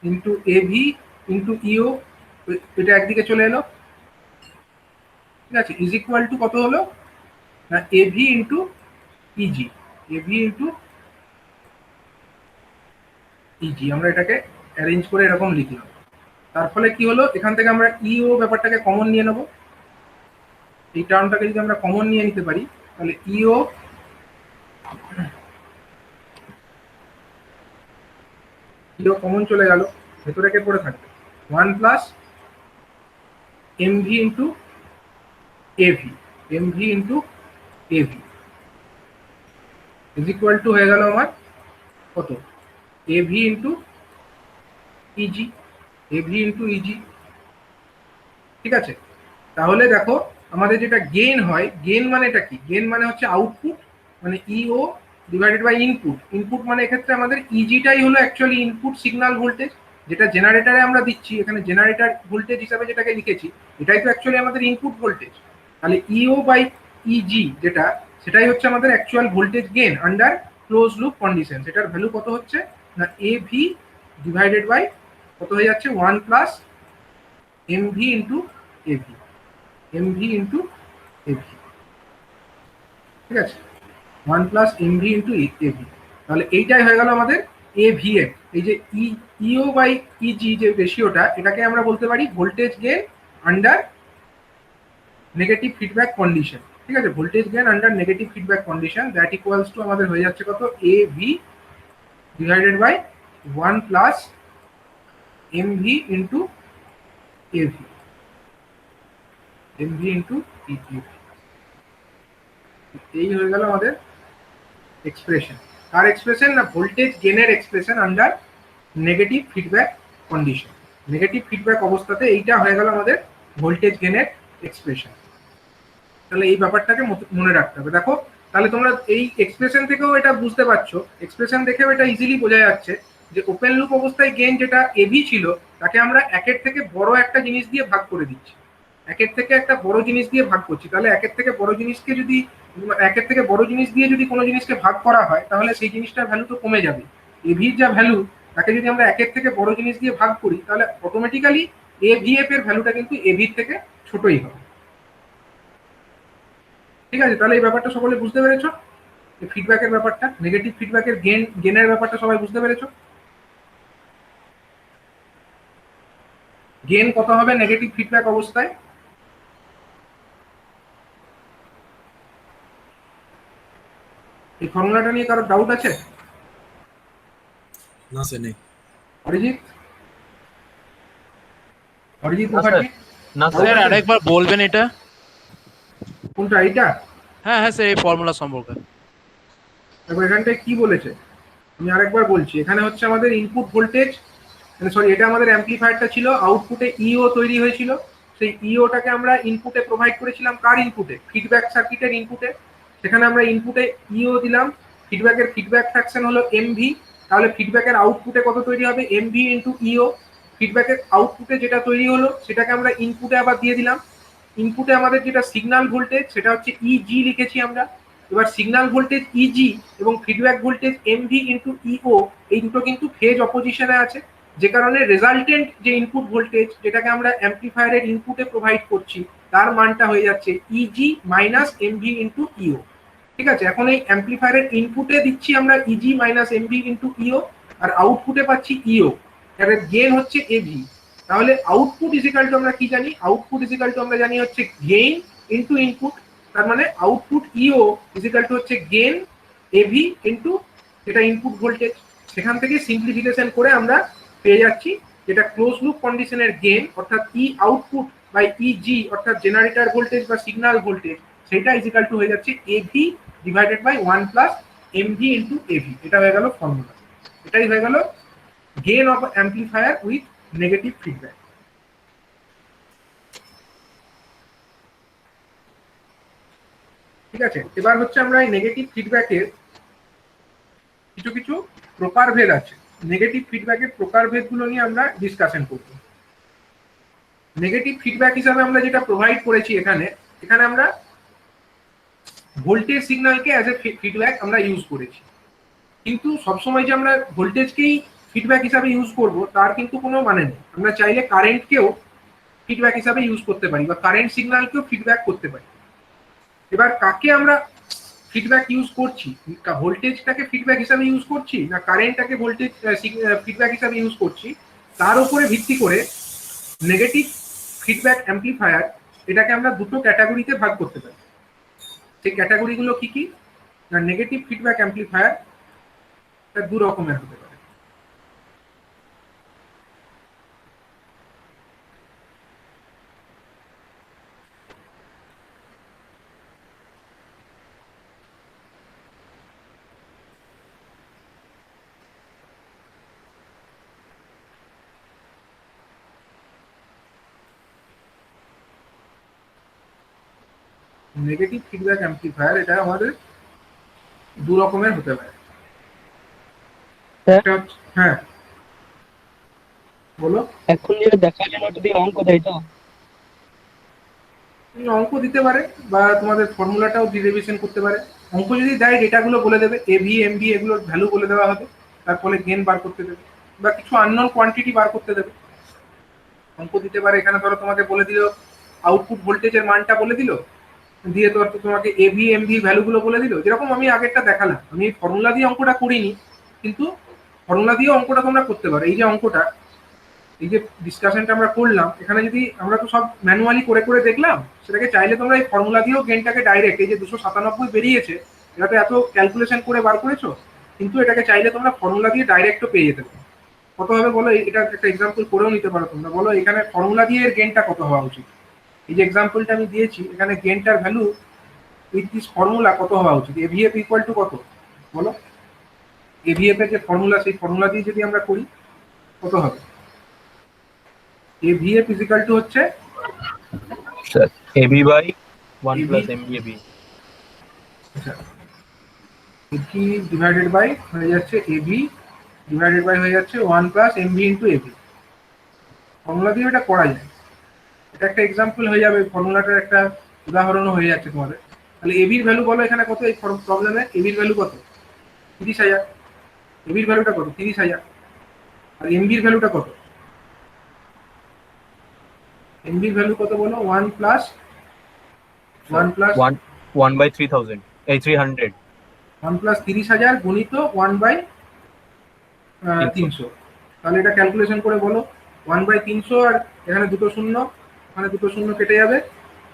into A V into E O, এটা একদিকে চলে এলো। ঠিক আছে, ইজ ইকুয়াল টু কত হলো না A V into E G, A V into E G, আমরা এটাকে অ্যারেঞ্জ করে এরকম লিখলাম। তার ফলে কি হলো, এখান থেকে আমরা ইও ব্যাপারটাকে কমন নিয়ে নেব, এই টার্মটাকে যদি আমরা কমন নিয়ে নিতে পারি তাহলে ইও কমন চলে গেল, ভেতরে কে পড়ে থাকবে 1 plus MV into AV, MV into A V is equal to হয়ে গেল আমার কত? A V into E G, A V into E G. ঠিক আছে, তাহলে দেখো আমাদের যেটা গেইন হয়, গেইন মানেটা কি? গেইন মানে হচ্ছে আউটপুট, মানে ইও ডিভাইডেড বাই ইনপুট। ইনপুট মানে এক্ষেত্রে আমাদের ইজিটাই হলো অ্যাকচুয়ালি ইনপুট সিগন্যাল ভোল্টেজ, যেটা জেনারেটরে আমরা দিচ্ছি, এখানে জেনারেটর ভোল্টেজ হিসাবে যেটাকে লিখেছি এটাই তো অ্যাকচুয়ালি আমাদের ইনপুট ভোল্টেজ। তাহলে ইও বাই ইজি যেটা, সেটাই হচ্ছে আমাদের actual voltage gain under close loop condition. সেটার ভ্যালু কত হচ্ছে না এভি ডিভাইডেড বাই কত হয়ে যাচ্ছে 1 plus MV into AV, MV into A V. ঠিক আছে, 1 প্লাস এমভি ইন্টু এভি, তাহলে এইটাই হয়ে গেল আমাদের এভিএফ। এই যে ইও বাই ইজি যে রেশিওটা, এটাকে আমরা বলতে পারি voltage gain under negative feedback condition. ঠিক আছে, voltage gain under negative feedback condition, that equals to আমাদের হয়ে যাচ্ছে কত? AV divided by 1 plus MV into AV, MV into EV. এই হয়ে গেল আমাদের এক্সপ্রেশন। কার এক্সপ্রেশন না ভোল্টেজ গেনের expression under negative feedback condition. Negative feedback অবস্থাতে এইটা হয়ে গেল আমাদের ভোল্টেজ গেনের এক্সপ্রেশন। তাহলে এই ব্যাপারটাকে মনে রাখতে হবে। দেখো তাহলে তোমরা এই এক্সপ্রেশন থেকেও এটা বুঝতে পারছো, এক্সপ্রেশন দেখেও এটা ইজিলি বোঝা যাচ্ছে যে ওপেন লুপ অবস্থায় গেন যেটা এভি ছিল তাকে আমরা একের থেকে বড় একটা জিনিস দিয়ে ভাগ করে দিচ্ছি, একের থেকে একটা বড় জিনিস দিয়ে ভাগ করছি। তাহলে একের থেকে বড় জিনিসকে যদি একের থেকে বড় জিনিস দিয়ে যদি কোনো জিনিসকে ভাগ করা হয় তাহলে সেই জিনিসটার ভ্যালু তো কমে যাবে। এভির যা ভ্যালু তাকে যদি আমরা একের থেকে বড় জিনিস দিয়ে ভাগ করি তাহলে অটোমেটিক্যালি এভিএফ এর ভ্যালুটা কিন্তু এভির থেকে ছোটই হবে। ঠিক আছে, তাহলে এই ব্যাপারটা সকলে বুঝতে পেরেছো? এই ফিডব্যাকের ব্যাপারটা, নেগেটিভ ফিডব্যাকের গেনের ব্যাপারটা সবাই বুঝতে পেরেছো? গেন কত হবে নেগেটিভ ফিডব্যাক অবস্থায়? এই ফর্মুলাটা নিয়ে কারো ডাউট আছে? না স্যার নেই। অরিজিৎ না, মুখার্জি না Doubt স্যার আছে? আরেকবার বলবেন এটা? কোনটা এইটা? হ্যাঁ হ্যাঁ স্যার, এই ফর্মুলা সম্পর্কে। দেখো এখানটায় কি বলেছে, আমি আরেকবার বলছি। এখানে হচ্ছে আমাদের ইনপুট ভোল্টেজ, সরি এটা আমাদের অ্যাম্পলিফায়ারটা ছিল, আউটপুটে ইও তৈরি হয়েছিল। সেই ইওটাকে আমরা ইনপুটে প্রোভাইড করেছিলাম, কার ইনপুটে? ফিডব্যাক সার্কিটের ইনপুটে। সেখানে আমরা ইনপুটে ইও দিলাম, ফিডব্যাকের ফিডব্যাক ফ্র্যাকশন হলো এমভি। তাহলে ফিডব্যাকের আউটপুটে কত তৈরি হবে? এমভি ইন্টু ইও। ফিডব্যাকের আউটপুটে যেটা তৈরি হলো সেটাকে আমরা ইনপুটে আবার দিয়ে দিলাম। ইনপুটে আমাদের যেটা সিগন্যাল ভোল্টেজ সেটা হচ্ছে ইজি লিখেছি আমরা। এবার সিগন্যাল ভোল্টেজ ইজি এবং feedback voltage MV into EO, এই দুটো কিন্তু ফেজ অপোজিশনে আছে, যে কারণে রেজাল্টেন্ট যে ইনপুট ভোল্টেজ যেটাকে আমরা অ্যাম্পলিফায়ারের ইনপুটে প্রোভাইড করছি তার মানটা হয়ে যাচ্ছে ইজি মাইনাস এমভি ইন্টু ইও। ঠিক আছে, এখন এই অ্যাম্পলিফায়ারের ইনপুটে দিচ্ছি আমরা ইজি মাইনাস এমভি ইন্টু ইও, আর আউটপুটে পাচ্ছি ইও, এর গেইন হচ্ছে এভি। তাহলে আউটপুট ইজিক্যাল টু আমরা কি জানি? আউটপুট ইজিক্যাল টু আমরা জানি হচ্ছে গেইন ইন্টু ইনপুট। তার মানে আউটপুট ইও ইজিক্যাল টু হচ্ছে গেইন এভি ইন্টু যেটা ইনপুট ভোল্টেজ। সেখান থেকে সিম্পলিফিকেশন করে আমরা পেয়ে যাচ্ছি যেটা ক্লোজ লুপ কন্ডিশনের গেইন, অর্থাৎ ই আউটপুট বাই ইজি অর্থাৎ জেনারেটর ভোল্টেজ বা সিগন্যাল ভোল্টেজ, সেটা ইজিক্যাল টু হয়ে যাচ্ছে A V divided by 1 plus MV into A V. এটা হয়ে গেল ফর্মুলা। এটাই হয়ে গেল gain of amplifier with negative feedback. ঠিক আছে, এবার হচ্ছে আমরা এই নেগেটিভ ফিডব্যাকের কিছু কিছু প্রকারভেদ আছে। নেগেটিভ ফিডব্যাকের প্রকারভেদগুলো নিয়ে আমরা ডিসকাশন করব। নেগেটিভ ফিডব্যাক হিসাবে আমরা যেটা প্রোভাইড করেছি এখানে, এখানে আমরা ভোল্টেজ সিগন্যালকে অ্যাজ এ ফিডব্যাক আমরা ইউজ করেছি। কিন্তু সবসময় যে আমরা ভোল্টেজকেই ফিডব্যাক হিসাবে ইউজ করব তার কিন্তু কোনো মানে নেই। আমরা চাইলে কারেন্টকেও ফিডব্যাক হিসাবে ইউজ করতে পারি বা কারেন্ট সিগন্যালকেও ফিডব্যাক করতে পারি। এবার কাকে আমরা ফিডব্যাক ইউজ করছি? ভোল্টেজটাকে ফিডব্যাক হিসাবে ইউজ করছি না কারেন্টটাকে ভোল্টেজ ফিডব্যাক হিসাবে ইউজ করছি, তার উপরে ভিত্তি করে নেগেটিভ ফিডব্যাক অ্যাম্পলিফায়ার এটাকে আমরা দুটো ক্যাটাগরিতে ভাগ করতে পারি। সেই ক্যাটাগরিগুলো কি কি? না, নেগেটিভ ফিডব্যাক অ্যাম্পলিফায়ার দু রকমের হতে পারে। নেগেটিভ ফিডব্যাক অ্যাম্পলিফায়ার এটা আমাদের দু রকমের হতে পারে। স্যার? একটা হচ্ছে, হ্যাঁ বলো। এখন যেটা দেখা গেল যদি অঙ্ক দেয় তো অঙ্ক দিতে পারে বা তোমাদের ফর্মুলাটাও ডিরিভেশন করতে পারে। অঙ্ক যদি দেয় ডেটাগুলো বলে দেবে, এভি এমভি এগুলোর ভ্যালু বলে দেওয়া হবে, তারপরে গেন বার করতে দেবে বা কিছু আননোন কোয়ান্টিটি বার করতে দেবে। অঙ্ক দিতে পারে, এখানে ধরো তোমাকে বলে দিল আউটপুট ভোল্টেজের মানটা বলে দিল, দিয়ে তো তোমাকে এভি এমভি ভ্যালুগুলো বলে দিল। যেরকম আমি আগেরটা দেখালাম, আমি ফর্মুলা দিয়ে অঙ্কটা করিনি, কিন্তু ফর্মুলা দিয়ে অঙ্কটা তোমরা করতে পারো। এই যে অঙ্কটা, এই যে ডিসকাশনটা আমরা করলাম, এখানে যদি আমরা তো সব ম্যানুয়ালি করে করে দেখলাম, সেটাকে চাইলে তোমরা এই ফর্মুলা দিয়েও গেনটাকে ডাইরেক্ট, এই যে 297 বেরিয়েছে, এটা তো এত ক্যালকুলেশন করে বার করেছো, কিন্তু এটাকে চাইলে তোমরা ফর্মুলা দিয়ে ডাইরেক্টও পেয়ে যেতে পারো। কত হবে বলো? এটা একটা এক্সাম্পল করেও নিতে পারো তোমরা। বলো এখানে ফর্মুলা দিয়ে এর গেনটা কত হওয়া উচিত? এই যে এক্সাম্পলটা আমি দিয়েছি, এখানে গেনটার ভ্যালু উইথ দিস ফর্মুলা কত হওয়া উচিত? এভিএফ ইকুয়াল টু কত বলো? এভিএফ এর যে ফর্মুলা, সেই ফর্মুলা দিয়ে যদি আমরা করি কত হবে? AVF is equal to হচ্ছে sir AB by 1 AB plus MBAB. আচ্ছা, AB ডিভাইডেড বাই হয়ে যাচ্ছে AB ডিভাইডেড বাই হয়ে যাচ্ছে 1 plus MV into AB। Formula দিয়ে এটা করা যায়। এটা একটা এক্সাম্পল হয়ে যাবে, ফর্মুলাটার একটা উদাহরণও হয়ে যাচ্ছে তোমাদের। তাহলে এবির ভ্যালু বলো এখানে কত? এই প্রবলেমে এবির ভ্যালু কত? 30,000। এবির ভ্যালুটা কত? 30,000। আর এমবির ভ্যালুটা কত? এমবির ভ্যালু কত বলো? 1 প্লাস 1 বাই 3000 এই 300 1 প্লাস 30,000 গুণিত 1/300। তাহলে এটা ক্যালকুলেশন করে বলো। 1/300 আর এখানে দুটো শূন্য, মানে দুটো শূন্য কেটে যাবে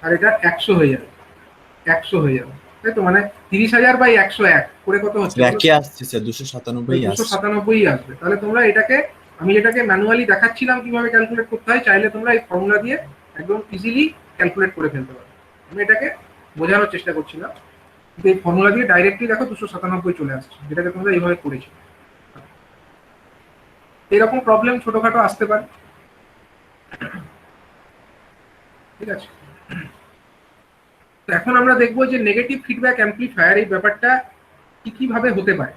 আর এটা 100 হয়ে যাবে, 100 হয়ে যাবে, তাই তো? মানে 30,000/101 করে কত হচ্ছে? একই আসছে স্যার, 297 আসছে। 297 আসবে। তাহলে তোমরা এটাকে, আমি যেটাকে ম্যানুয়ালি দেখাচ্ছিলাম কিভাবে ক্যালকুলেট করতে হয়, চাইলে তোমরা এই ফর্মুলা দিয়ে একদম ইজিলি ক্যালকুলেট করে ফেলতে পারো। আমি এটাকে বোঝানোর চেষ্টা করছিলাম, কিন্তু এই ফর্মুলা দিয়ে ডাইরেক্টলি দেখো 297 চলে আসছে, যেটাকে তোমরা এইভাবে করেছো। এরকম প্রবলেম ছোটখাটো আসতে পারে, ঠিক আছে? তো এখন আমরা দেখবো যে নেগেটিভ ফিডব্যাক অ্যাম্প্লিফায়ার এই ব্যাপারটা কিভাবে হতে পারে।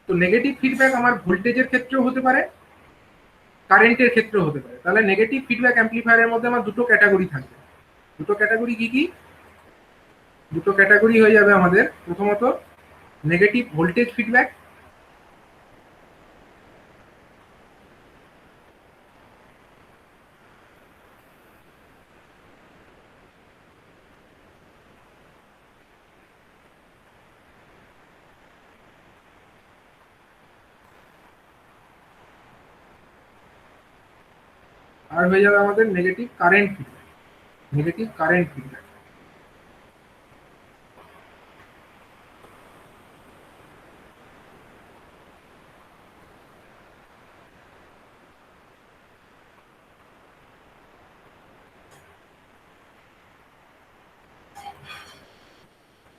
তো নেগেটিভ ফিডব্যাক আমার ভোল্টেজের ক্ষেত্রেও হতে পারে, কারেন্টের ক্ষেত্রেও হতে পারে। তাহলে নেগেটিভ ফিডব্যাক অ্যাম্প্লিফায়ারের মধ্যে আমার দুটো ক্যাটাগরি থাকবে। দুটো ক্যাটাগরি কি কি? দুটো ক্যাটাগরি হয়ে যাবে আমাদের, প্রথমত নেগেটিভ ভোল্টেজ ফিডব্যাক, আর হয়ে যাবে আমাদের negative current feedback. Negative current feedback,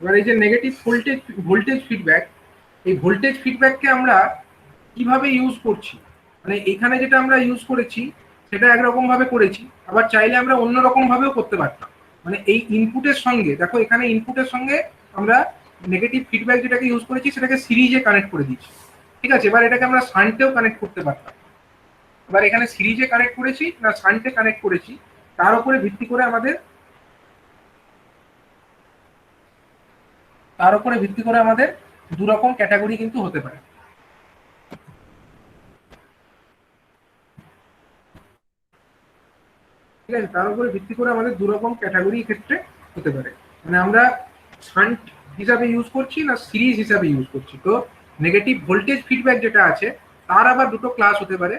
এবার এই যে নেগেটিভ ভোল্টেজ ফিডব্যাক, এই ভোল্টেজ ফিডব্যাককে আমরা কিভাবে ইউজ করছি, মানে এখানে যেটা আমরা ইউজ করেছি সেটা একরকম ভাবে করেছি, আবার চাইলে আমরা অন্যরকম ভাবেও করতে পারতাম। মানে এই ইনপুটের সঙ্গে, দেখো এখানে ইনপুটের সঙ্গে আমরা নেগেটিভ ফিডব্যাক যেটাকে ইউজ করেছি সেটাকে সিরিজে কানেক্ট করে দিচ্ছি, ঠিক আছে? এবার এটাকে আমরা শান্টেও কানেক্ট করতে পারতাম। এবার এখানে সিরিজে কানেক্ট করেছি না শান্টে কানেক্ট করেছি, তার উপরে ভিত্তি করে আমাদের দু রকম ক্যাটাগরি কিন্তু হতে পারে। ঠিক আছে, তার উপরে ভিত্তি করে আমাদের দু রকম ক্যাটাগরি ক্ষেত্রে হতে পারে। মানে আমরা শান্ট হিসাবে ইউজ করছি না সিরিজ হিসাবে ইউজ করছি। তো নেগেটিভ ভোল্টেজ ফিডব্যাক যেটা আছে তার আবার দুটো ক্লাস হতে পারে,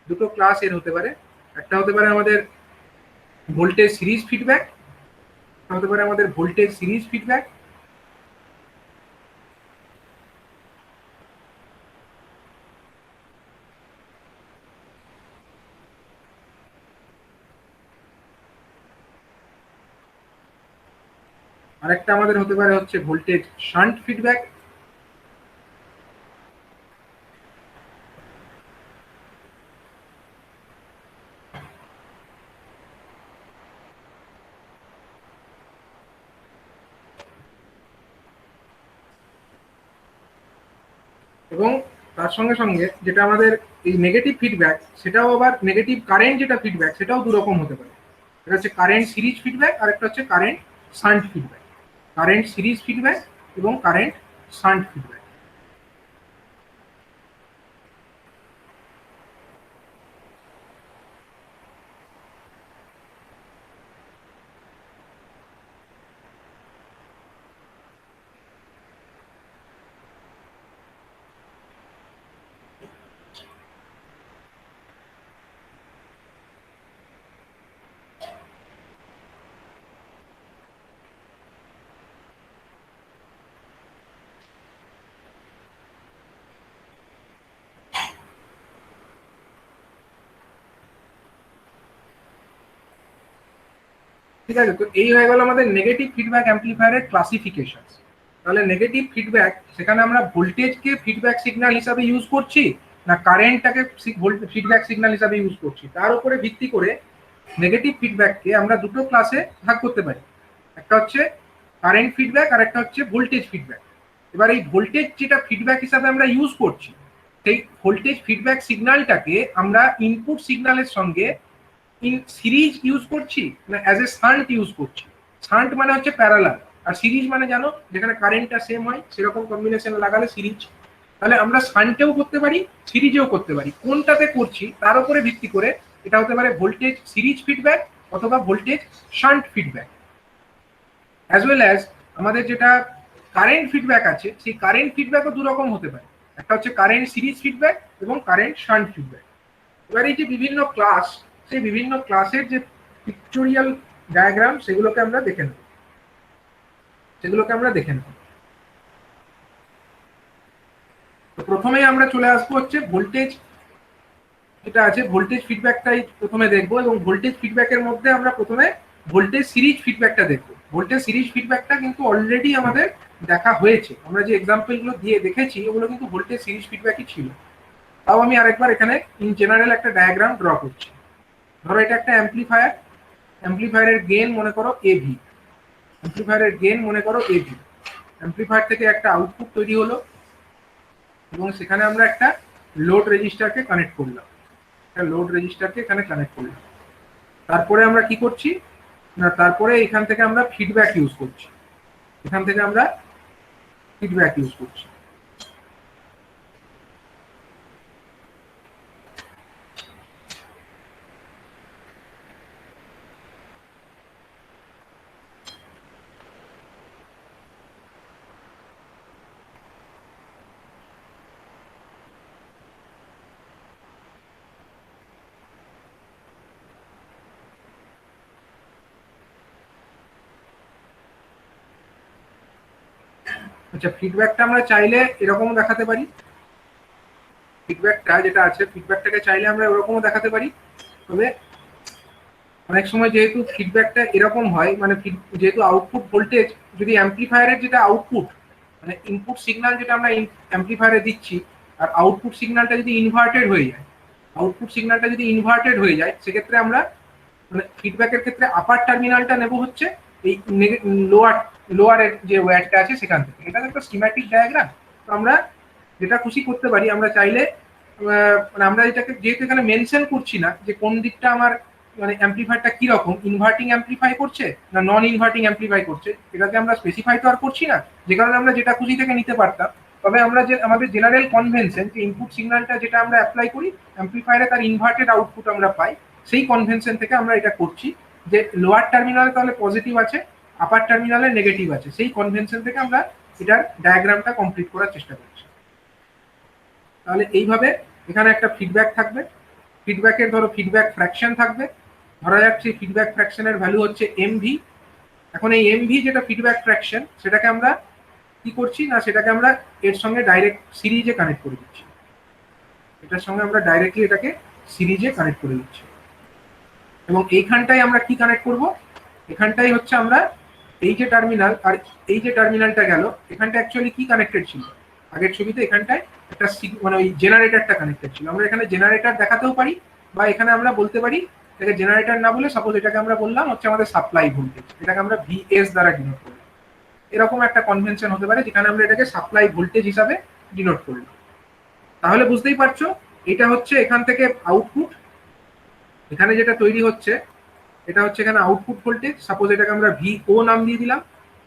দুটো ক্লাস এর হতে পারে। একটা হতে পারে আমাদের ভোল্টেজ সিরিজ ফিডব্যাক, হতে পারে আমাদের ভোল্টেজ সিরিজ ফিডব্যাক, আরেকটা আমাদের হতে পারে হচ্ছে ভোল্টেজ শান্ট ফিডব্যাক, এবং তার সঙ্গে সঙ্গে যেটা আমাদের এই নেগেটিভ ফিডব্যাক, সেটাও আবার নেগেটিভ কারেন্ট যেটা ফিডব্যাক সেটাও দু রকম হতে পারে। এটা হচ্ছে কারেন্ট সিরিজ ফিডব্যাক আর একটা হচ্ছে current shunt feedback. Current series feedback এবং কারেন্ট শান্ট ফিডব্যাক। ঠিক আছে, তো এই হয়ে গেল আমাদের নেগেটিভ ফিডব্যাক অ্যাম্প্লিফায়ারের ক্লাসিফিকেশন। তাহলে নেগেটিভ ফিডব্যাক, সেখানে আমরা ভোল্টেজকে ফিডব্যাক সিগন্যাল হিসাবে ইউজ করছি না কারেন্টটাকে ফিডব্যাক সিগন্যাল হিসাবে ইউজ করছি, তার উপরে ভিত্তি করে নেগেটিভ ফিডব্যাককে আমরা দুটো ক্লাসে ভাগ করতে পারি। একটা হচ্ছে কারেন্ট ফিডব্যাক আর একটা হচ্ছে ভোল্টেজ ফিডব্যাক। এবার এই ভোল্টেজ যেটা ফিডব্যাক হিসাবে আমরা ইউজ করছি, সেই ভোল্টেজ ফিডব্যাক সিগন্যালটাকে আমরা ইনপুট সিগন্যালের সঙ্গে ইন সিরিজ ইউজ করছি না অ্যাজ এ শান্ট ইউজ করছি। শান্ট মানে হচ্ছে প্যারালাল, আর সিরিজ মানে জানো যেখানে কারেন্টটা সেম হয় সেরকম কম্বিনেশন লাগালে সিরিজ। তাহলে আমরা শান্টেও করতে পারি, সিরিজেও করতে পারি। কোনটাতে করছি তার উপরে ভিত্তি করে এটা হতে পারে ভোল্টেজ সিরিজ ফিডব্যাক অথবা voltage shunt feedback. As well as আমাদের যেটা কারেন্ট ফিডব্যাক আছে, সেই কারেন্ট ফিডব্যাকও দু রকম হতে পারে। একটা হচ্ছে কারেন্ট সিরিজ ফিডব্যাক এবং কারেন্ট শান্ট ফিডব্যাক। এবার এই যে বিভিন্ন ক্লাস, সেই বিভিন্ন ক্লাসের যে পিকচুরিয়াল ডায়াগ্রাম সেগুলোকে আমরা দেখে নেব। তো প্রথমেই আমরা চলে আসবো হচ্ছে ভোল্টেজ, যেটা আছে ভোল্টেজ ফিডব্যাকটাই প্রথমে দেখবো, এবং ভোল্টেজ ফিডব্যাকের মধ্যে আমরা প্রথমে ভোল্টেজ সিরিজ ফিডব্যাকটা দেখবো। ভোল্টেজ সিরিজ ফিডব্যাকটা কিন্তু অলরেডি আমাদের দেখা হয়েছে, আমরা যে এক্সাম্পলগুলো দিয়ে দেখেছি ওগুলো কিন্তু ভোল্টেজ সিরিজ ফিডব্যাকই ছিল। তাও আমি আরেকবার এখানে ইন জেনারেল একটা ডায়াগ্রাম ড্র করছি। ধরো এটা একটা অ্যাম্পলিফায়ার, অ্যাম্পলিফায়ারের গেইন মনে করো এভি, অ্যাম্পলিফায়ার থেকে একটা আউটপুট তৈরি হলো এবং সেখানে আমরা একটা লোড রেজিস্টারকে কানেক্ট করলাম, তারপরে আমরা কি করছি না, তারপরে এখান থেকে আমরা ফিডব্যাক ইউজ করছি, আচ্ছা ফিডব্যাকটা আমরা চাইলে এরকম দেখাতে পারি, ফিডব্যাকটাকে চাইলে আমরা এরকমও দেখাতে পারি। তবে অনেক সময় যেহেতু ফিডব্যাকটা এরকম হয়, মানে যেহেতু আউটপুট ভোল্টেজ যদি অ্যাম্পলিফায়ারের যেটা আউটপুট, মানে ইনপুট সিগন্যাল যেটা আমরা অ্যাম্পলিফায়ারে দিচ্ছি, আর আউটপুট সিগন্যালটা যদি ইনভার্টেড হয়ে যায়, সেক্ষেত্রে আমরা মানে ফিডব্যাকের ক্ষেত্রে আপার টার্মিনালটা নেব হচ্ছে এই লোয়ারের যে ওয়্যারটা আছে সেখান থেকে। এটা একটা স্কিম্যাটিক ডায়াগ্রাম, তো আমরা যেটা খুশি করতে পারি। আমরা চাইলে মানে আমরা এটাকে যেহেতু এখানে মেনশন করছি না যে কোন দিকটা আমার মানে অ্যাম্পলিফায়ারটা কিরকম, ইনভার্টিং অ্যাম্পলিফাই করছে না নন ইনভার্টিং অ্যাম্পলিফাই করছে, এটাকে আমরা স্পেসিফাই তো আর করছি না, যে কারণে আমরা যেটা খুশি থেকে নিতে পারতাম। তবে আমরা যে আমাদের জেনারেল কনভেনশন যে ইনপুট সিগন্যালটা যেটা আমরা অ্যাপ্লাই করি অ্যাম্পলিফায়ারে তার ইনভার্টেড আউটপুট আমরা পাই, সেই কনভেনশন থেকে আমরা এটা করছি যে লোয়ার টার্মিনালে তাহলে পজিটিভ আছে, আপার টার্মিনালে নেগেটিভ আছে, সেই কনভেনশন থেকে আমরা এটার ডায়াগ্রামটা কমপ্লিট করার চেষ্টা করছি। তাহলে এইভাবে এখানে একটা ফিডব্যাক থাকবে, ফিডব্যাকের ধরো ফিডব্যাক ফ্র্যাকশন থাকবে, ধরা যাচ্ছে ফিডব্যাক ফ্র্যাকশনের ভ্যালু হচ্ছে এমভি। এখন এই এমভি যেটা ফিডব্যাক ফ্র্যাকশন, সেটাকে আমরা কি করছি না, সেটাকে আমরা এর সঙ্গে ডাইরেক্ট সিরিজে কানেক্ট করে দিচ্ছি, এবং এইখানটাই আমরা কি কানেক্ট করব, এখানটাই হচ্ছে আমরা এই যে টার্মিনাল আর এই যে টার্মিনালটা গেল, এখানটা অ্যাকচুয়ালি কি কানেক্টেড ছিল আগের ছবিতে, এখানটায় একটা মানে ওই জেনারেটরটা কানেক্টেড ছিল। আমরা এখানে জেনারেটর দেখাতেও পারি, বা এখানে আমরা বলতে পারি এটাকে জেনারেটর না বলে সাপোজ এটাকে আমরা বললাম হচ্ছে আমাদের সাপ্লাই ভোল্টেজ, এটাকে আমরা ভিএস দ্বারা ডিনোট করলাম। এরকম একটা কনভেনশন হতে পারে যেখানে আমরা এটাকে সাপ্লাই ভোল্টেজ হিসাবে ডিনোট করলাম। তাহলে বুঝতেই পারছো এটা হচ্ছে এখান থেকে আউটপুট, এখানে যেটা তৈরি হচ্ছে এটা হচ্ছে এখানে আউটপুট ভোল্টেজ। সাপোজ এটাকে আমরা ভিও নাম দিয়ে দিলাম,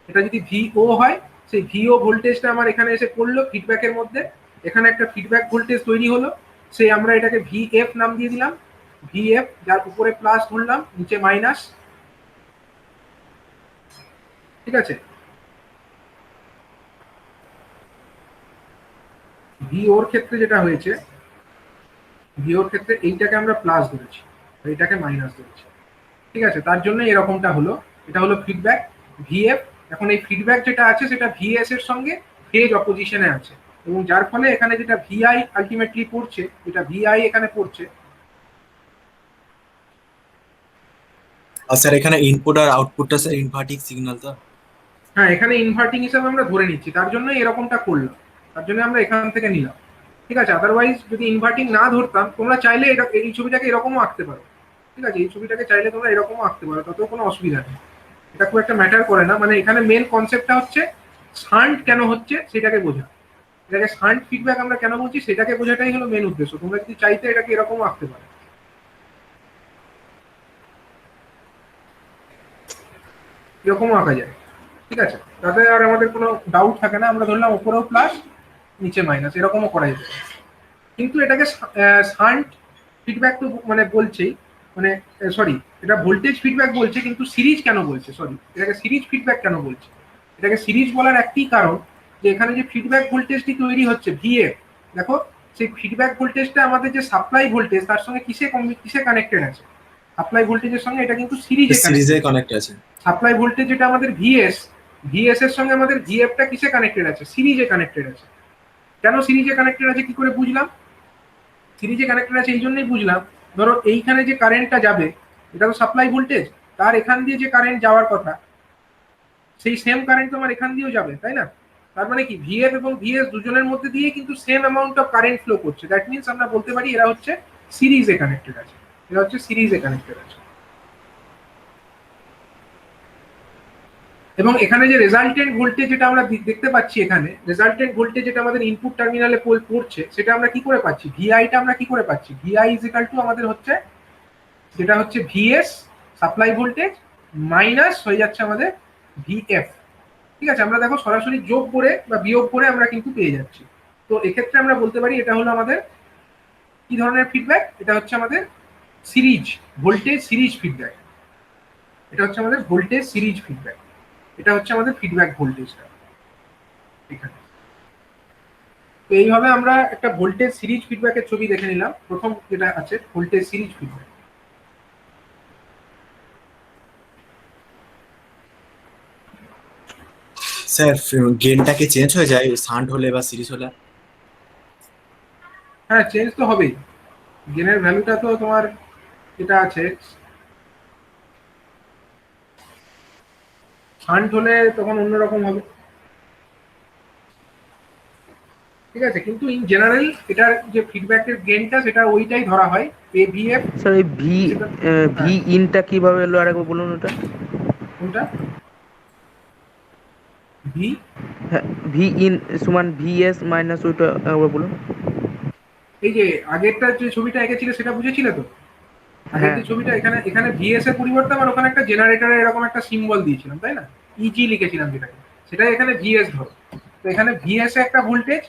এটা যদি ভিও হয় সেই ভিও ভোল্টেজটা আমার এখানে এসে পড়লো ফিডব্যাকের মধ্যে, এখানে একটা ফিডব্যাক ভোল্টেজ তৈরি হলো, সেই আমরা এটাকে ভিএফ নাম দিয়ে দিলাম, ভিএফ যার উপরে প্লাস ধরলাম নিচে মাইনাস, ঠিক আছে। ভিওর ক্ষেত্রে যেটা হয়েছে, ভিওর ক্ষেত্রে এইটাকে আমরা প্লাস ধরেছি, এইটাকে মাইনাস ধরেছি, ঠিক আছে। তার জন্য এরকমটা হলো, এটা হলো ফিডব্যাক ভিএফ। এখন এই ফিডব্যাক যেটা আছে সেটা ভিএস এর সঙ্গে ফেজ অপোজিশনে আছে, এবং যার ফলে এখানে যেটা ভিআই আলটিমেটলি পড়ছে, যেটা ভিআই এখানে পড়ছে। আর স্যার এখানে ইনপুট আর আউটপুটটা স্যার ইনভার্টিং সিগন্যাল তো? হ্যাঁ, এখানে ইনভার্টিং হিসাবে আমরা ধরে নিচ্ছি, তার জন্য এরকমটা করলাম, তার জন্য আমরা এখান থেকে নিলাম, ঠিক আছে। আদারওয়াইজ যদি ইনভার্টিং না ধরতাম, তোমরা চাইলে এই ছবিটাকে এরকমও আঁকতে পারো, ঠিক আছে। এই ছবিটাকে চাইলে তোমরা এরকমও আঁকতে পারো, তাতেও কোনো অসুবিধা নেই, এটা খুব একটা ম্যাটার করে না। মানে এখানে মেন কনসেপ্টটা হচ্ছে শান্ট কেন হচ্ছে সেটাকে বোঝা, এটাকে শান্ট ফিডব্যাক আমরা কেন বলছি সেটাকে বোঝাটাই হলো মেন উদ্দেশ্য। তোমরা যদি চাইতে এটাকে এরকমও আঁকতে পারো, এরকমও আঁকা যায়, ঠিক আছে। তাতে আর আমাদের কোনো ডাউট থাকে না, আমরা ধরলাম উপরেও প্লাস নিচে মাইনাস, এরকমও করা যেতে পারে। কিন্তু এটাকে শান্ট ফিডব্যাক তো মানে বলছেই, মানে সরি এটা ভোল্টেজ ফিডব্যাক বলছে, কিন্তু সিরিজ কেন বলছে, সরি এটাকে সিরিজ ফিডব্যাক কেন বলছে, এটাকে সিরিজ বলার একটি কারণ যে এখানে যে ফিডব্যাক ভোল্টেজটি তৈরি হচ্ছে ভিএফ, দেখো সেই ফিডব্যাক ভোল্টেজটা আমাদের যে সাপ্লাই ভোল্টেজ তার সঙ্গে কিসে কানেক্টেড আছে, সাপ্লাই ভোল্টেজের সঙ্গে এটা কিন্তু সিরিজে কানেক্ট আছে। সাপ্লাই ভোল্টেজ যেটা আমাদের ভিএস এর সঙ্গে আমাদের ভিএফটা কিসে কানেক্টেড আছে, সিরিজে কানেক্টেড আছে। কেন সিরিজে কানেক্টেড আছে কি করে বুঝলাম? সিরিজে কানেক্টেড আছে এই জন্যই বুঝলাম, ধরো এইখানে যে কারেন্টটা যাবে এটা তো সাপ্লাই ভোল্টেজ, তার এখান দিয়ে যে কারেন্ট যাওয়ার কথা সেই সেম কারেন্ট তোমার এখান দিয়েও যাবে, তাই না? তার মানে কি ভিএফ এবং ভিএস দুজনের মধ্যে দিয়ে কিন্তু same amount of current flow করছে। দ্যাট মিনস আমরা বলতে পারি এরা হচ্ছে সিরিজে কানেক্টেড আছে, এরা হচ্ছে সিরিজে কানেক্টেড আছে। এবং এখানে যে রেজাল্টেন্ট ভোল্টেজ যেটা আমরা দেখতে পাচ্ছি, এখানে রেজাল্টেন্ট ভোল্টেজ যেটা আমাদের ইনপুট টার্মিনালে পড়ছে সেটা আমরা কি করে পাচ্ছি, ভিআইটা আমরা কি করে পাচ্ছি, ভিআই ইজ ইকুয়াল টু আমাদের হচ্ছে যেটা হচ্ছে ভিএস সাপ্লাই ভোল্টেজ মাইনাস হয়ে যাচ্ছে আমাদের ভিএফ। ঠিক আছে, আমরা দেখো সরাসরি যোগ করে বা বিয়োগ করে আমরা কিন্তু পেয়ে যাচ্ছি। তো এক্ষেত্রে আমরা বলতে পারি এটা হলো আমাদের কি ধরনের ফিডব্যাক, এটা হচ্ছে আমাদের সিরিজ ভোল্টেজ সিরিজ ফিডব্যাক, এটা হচ্ছে আমাদের ভোল্টেজ সিরিজ ফিডব্যাক, এটা হচ্ছে আমাদের ফিডব্যাক ভোল্টেজটা এখানে। তো এইভাবে আমরা একটা ভোল্টেজ সিরিজ ফিডব্যাকের ছবি দেখে নিলাম। প্রথম যেটা আছে ভোল্টেজ সিরিজ ফিডব্যাক। স্যার গেনটা কি চেঞ্জ হয়ে যায় শান্ট হলে বা সিরিজ হলে? হ্যাঁ, চেঞ্জ তো হবেই। গেনের ভ্যালুটা তো তোমার যেটা আছে শান্ট হলে তখন অন্যরকম হবে। ঠিক আছে, কিন্তু ইন জেনারেল এটার যে ফিডব্যাকের গেনটা সেটা ওইটাই ধরা হয় এভিএফ। স্যার এই ভি ইনটা কিভাবে এলো আরেকবার বলুন ওটা। কোনটা? হ্যাঁ, ভি ইন সমান ভিএস মাইনাস ওইটা একবার বলুন। এই যে আগেরটা যে ছবিটা এঁকেছিল সেটা বুঝেছিলে তো? আগের যে ছবিটা এখানে ভিএস এর পরিবর্তে আমার ওখানে একটা জেনারেটরের এরকম একটা সিম্বল দিয়েছিলাম, তাই না? ইজি লিখেছিলাম যেটাকে, সেটাই এখানে ভিএস ধরো। তো এখানে ভিএস এ একটা ভোল্টেজ,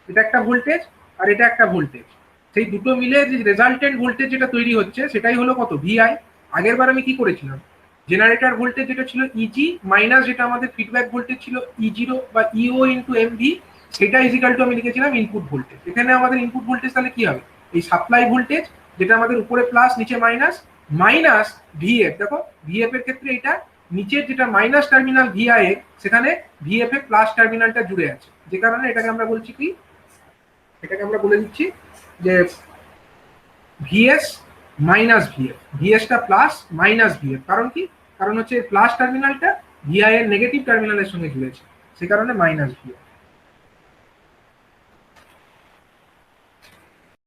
এটা একটা ভোল্টেজ আর এটা একটা ভোল্টেজ, সেই দুটো মিলে যে রেজাল্টেন্ট ভোল্টেজ যেটা তৈরি হচ্ছে সেটাই হলো কত, ভিআই। আগের বার আমি কি করেছিলাম, জেনারেটর ভোল্টেজ যেটা ছিল ইজি মাইনাস যেটা আমাদের ফিডব্যাক ভোল্টেজ ছিল ই0 বা ইও ইন্টু এমভি, সেটা ইজিক্যাল টু আমি লিখেছিলাম ইনপুট ভোল্টেজ। এখানে আমাদের ইনপুট ভোল্টেজ তাহলে কি হবে, এই সাপ্লাই ভোল্টেজ যেটা আমাদের উপরে প্লাস নিচে মাইনাস, মাইনাস ভিএফ। দেখো ভিএফ এর ক্ষেত্রে এটা নিচের যেটা মাইনাস টার্মিনাল ভিআই এর সেখানে ভিএফ এর প্লাস টার্মিনালটা জুড়ে আছে, যে কারণে এটাকে আমরা বলছি কি, এটাকে আমরা বলে দিচ্ছি যে ভিএস মাইনাস ভিএফ, ভিএসটা প্লাস মাইনাস ভিএফ। কারণ কি, কারণ হচ্ছে প্লাস টার্মিনালটা ভিআই এর নেগেটিভ টার্মিনালের সঙ্গে জুড়েছে, সে কারণে মাইনাস ভিএফ।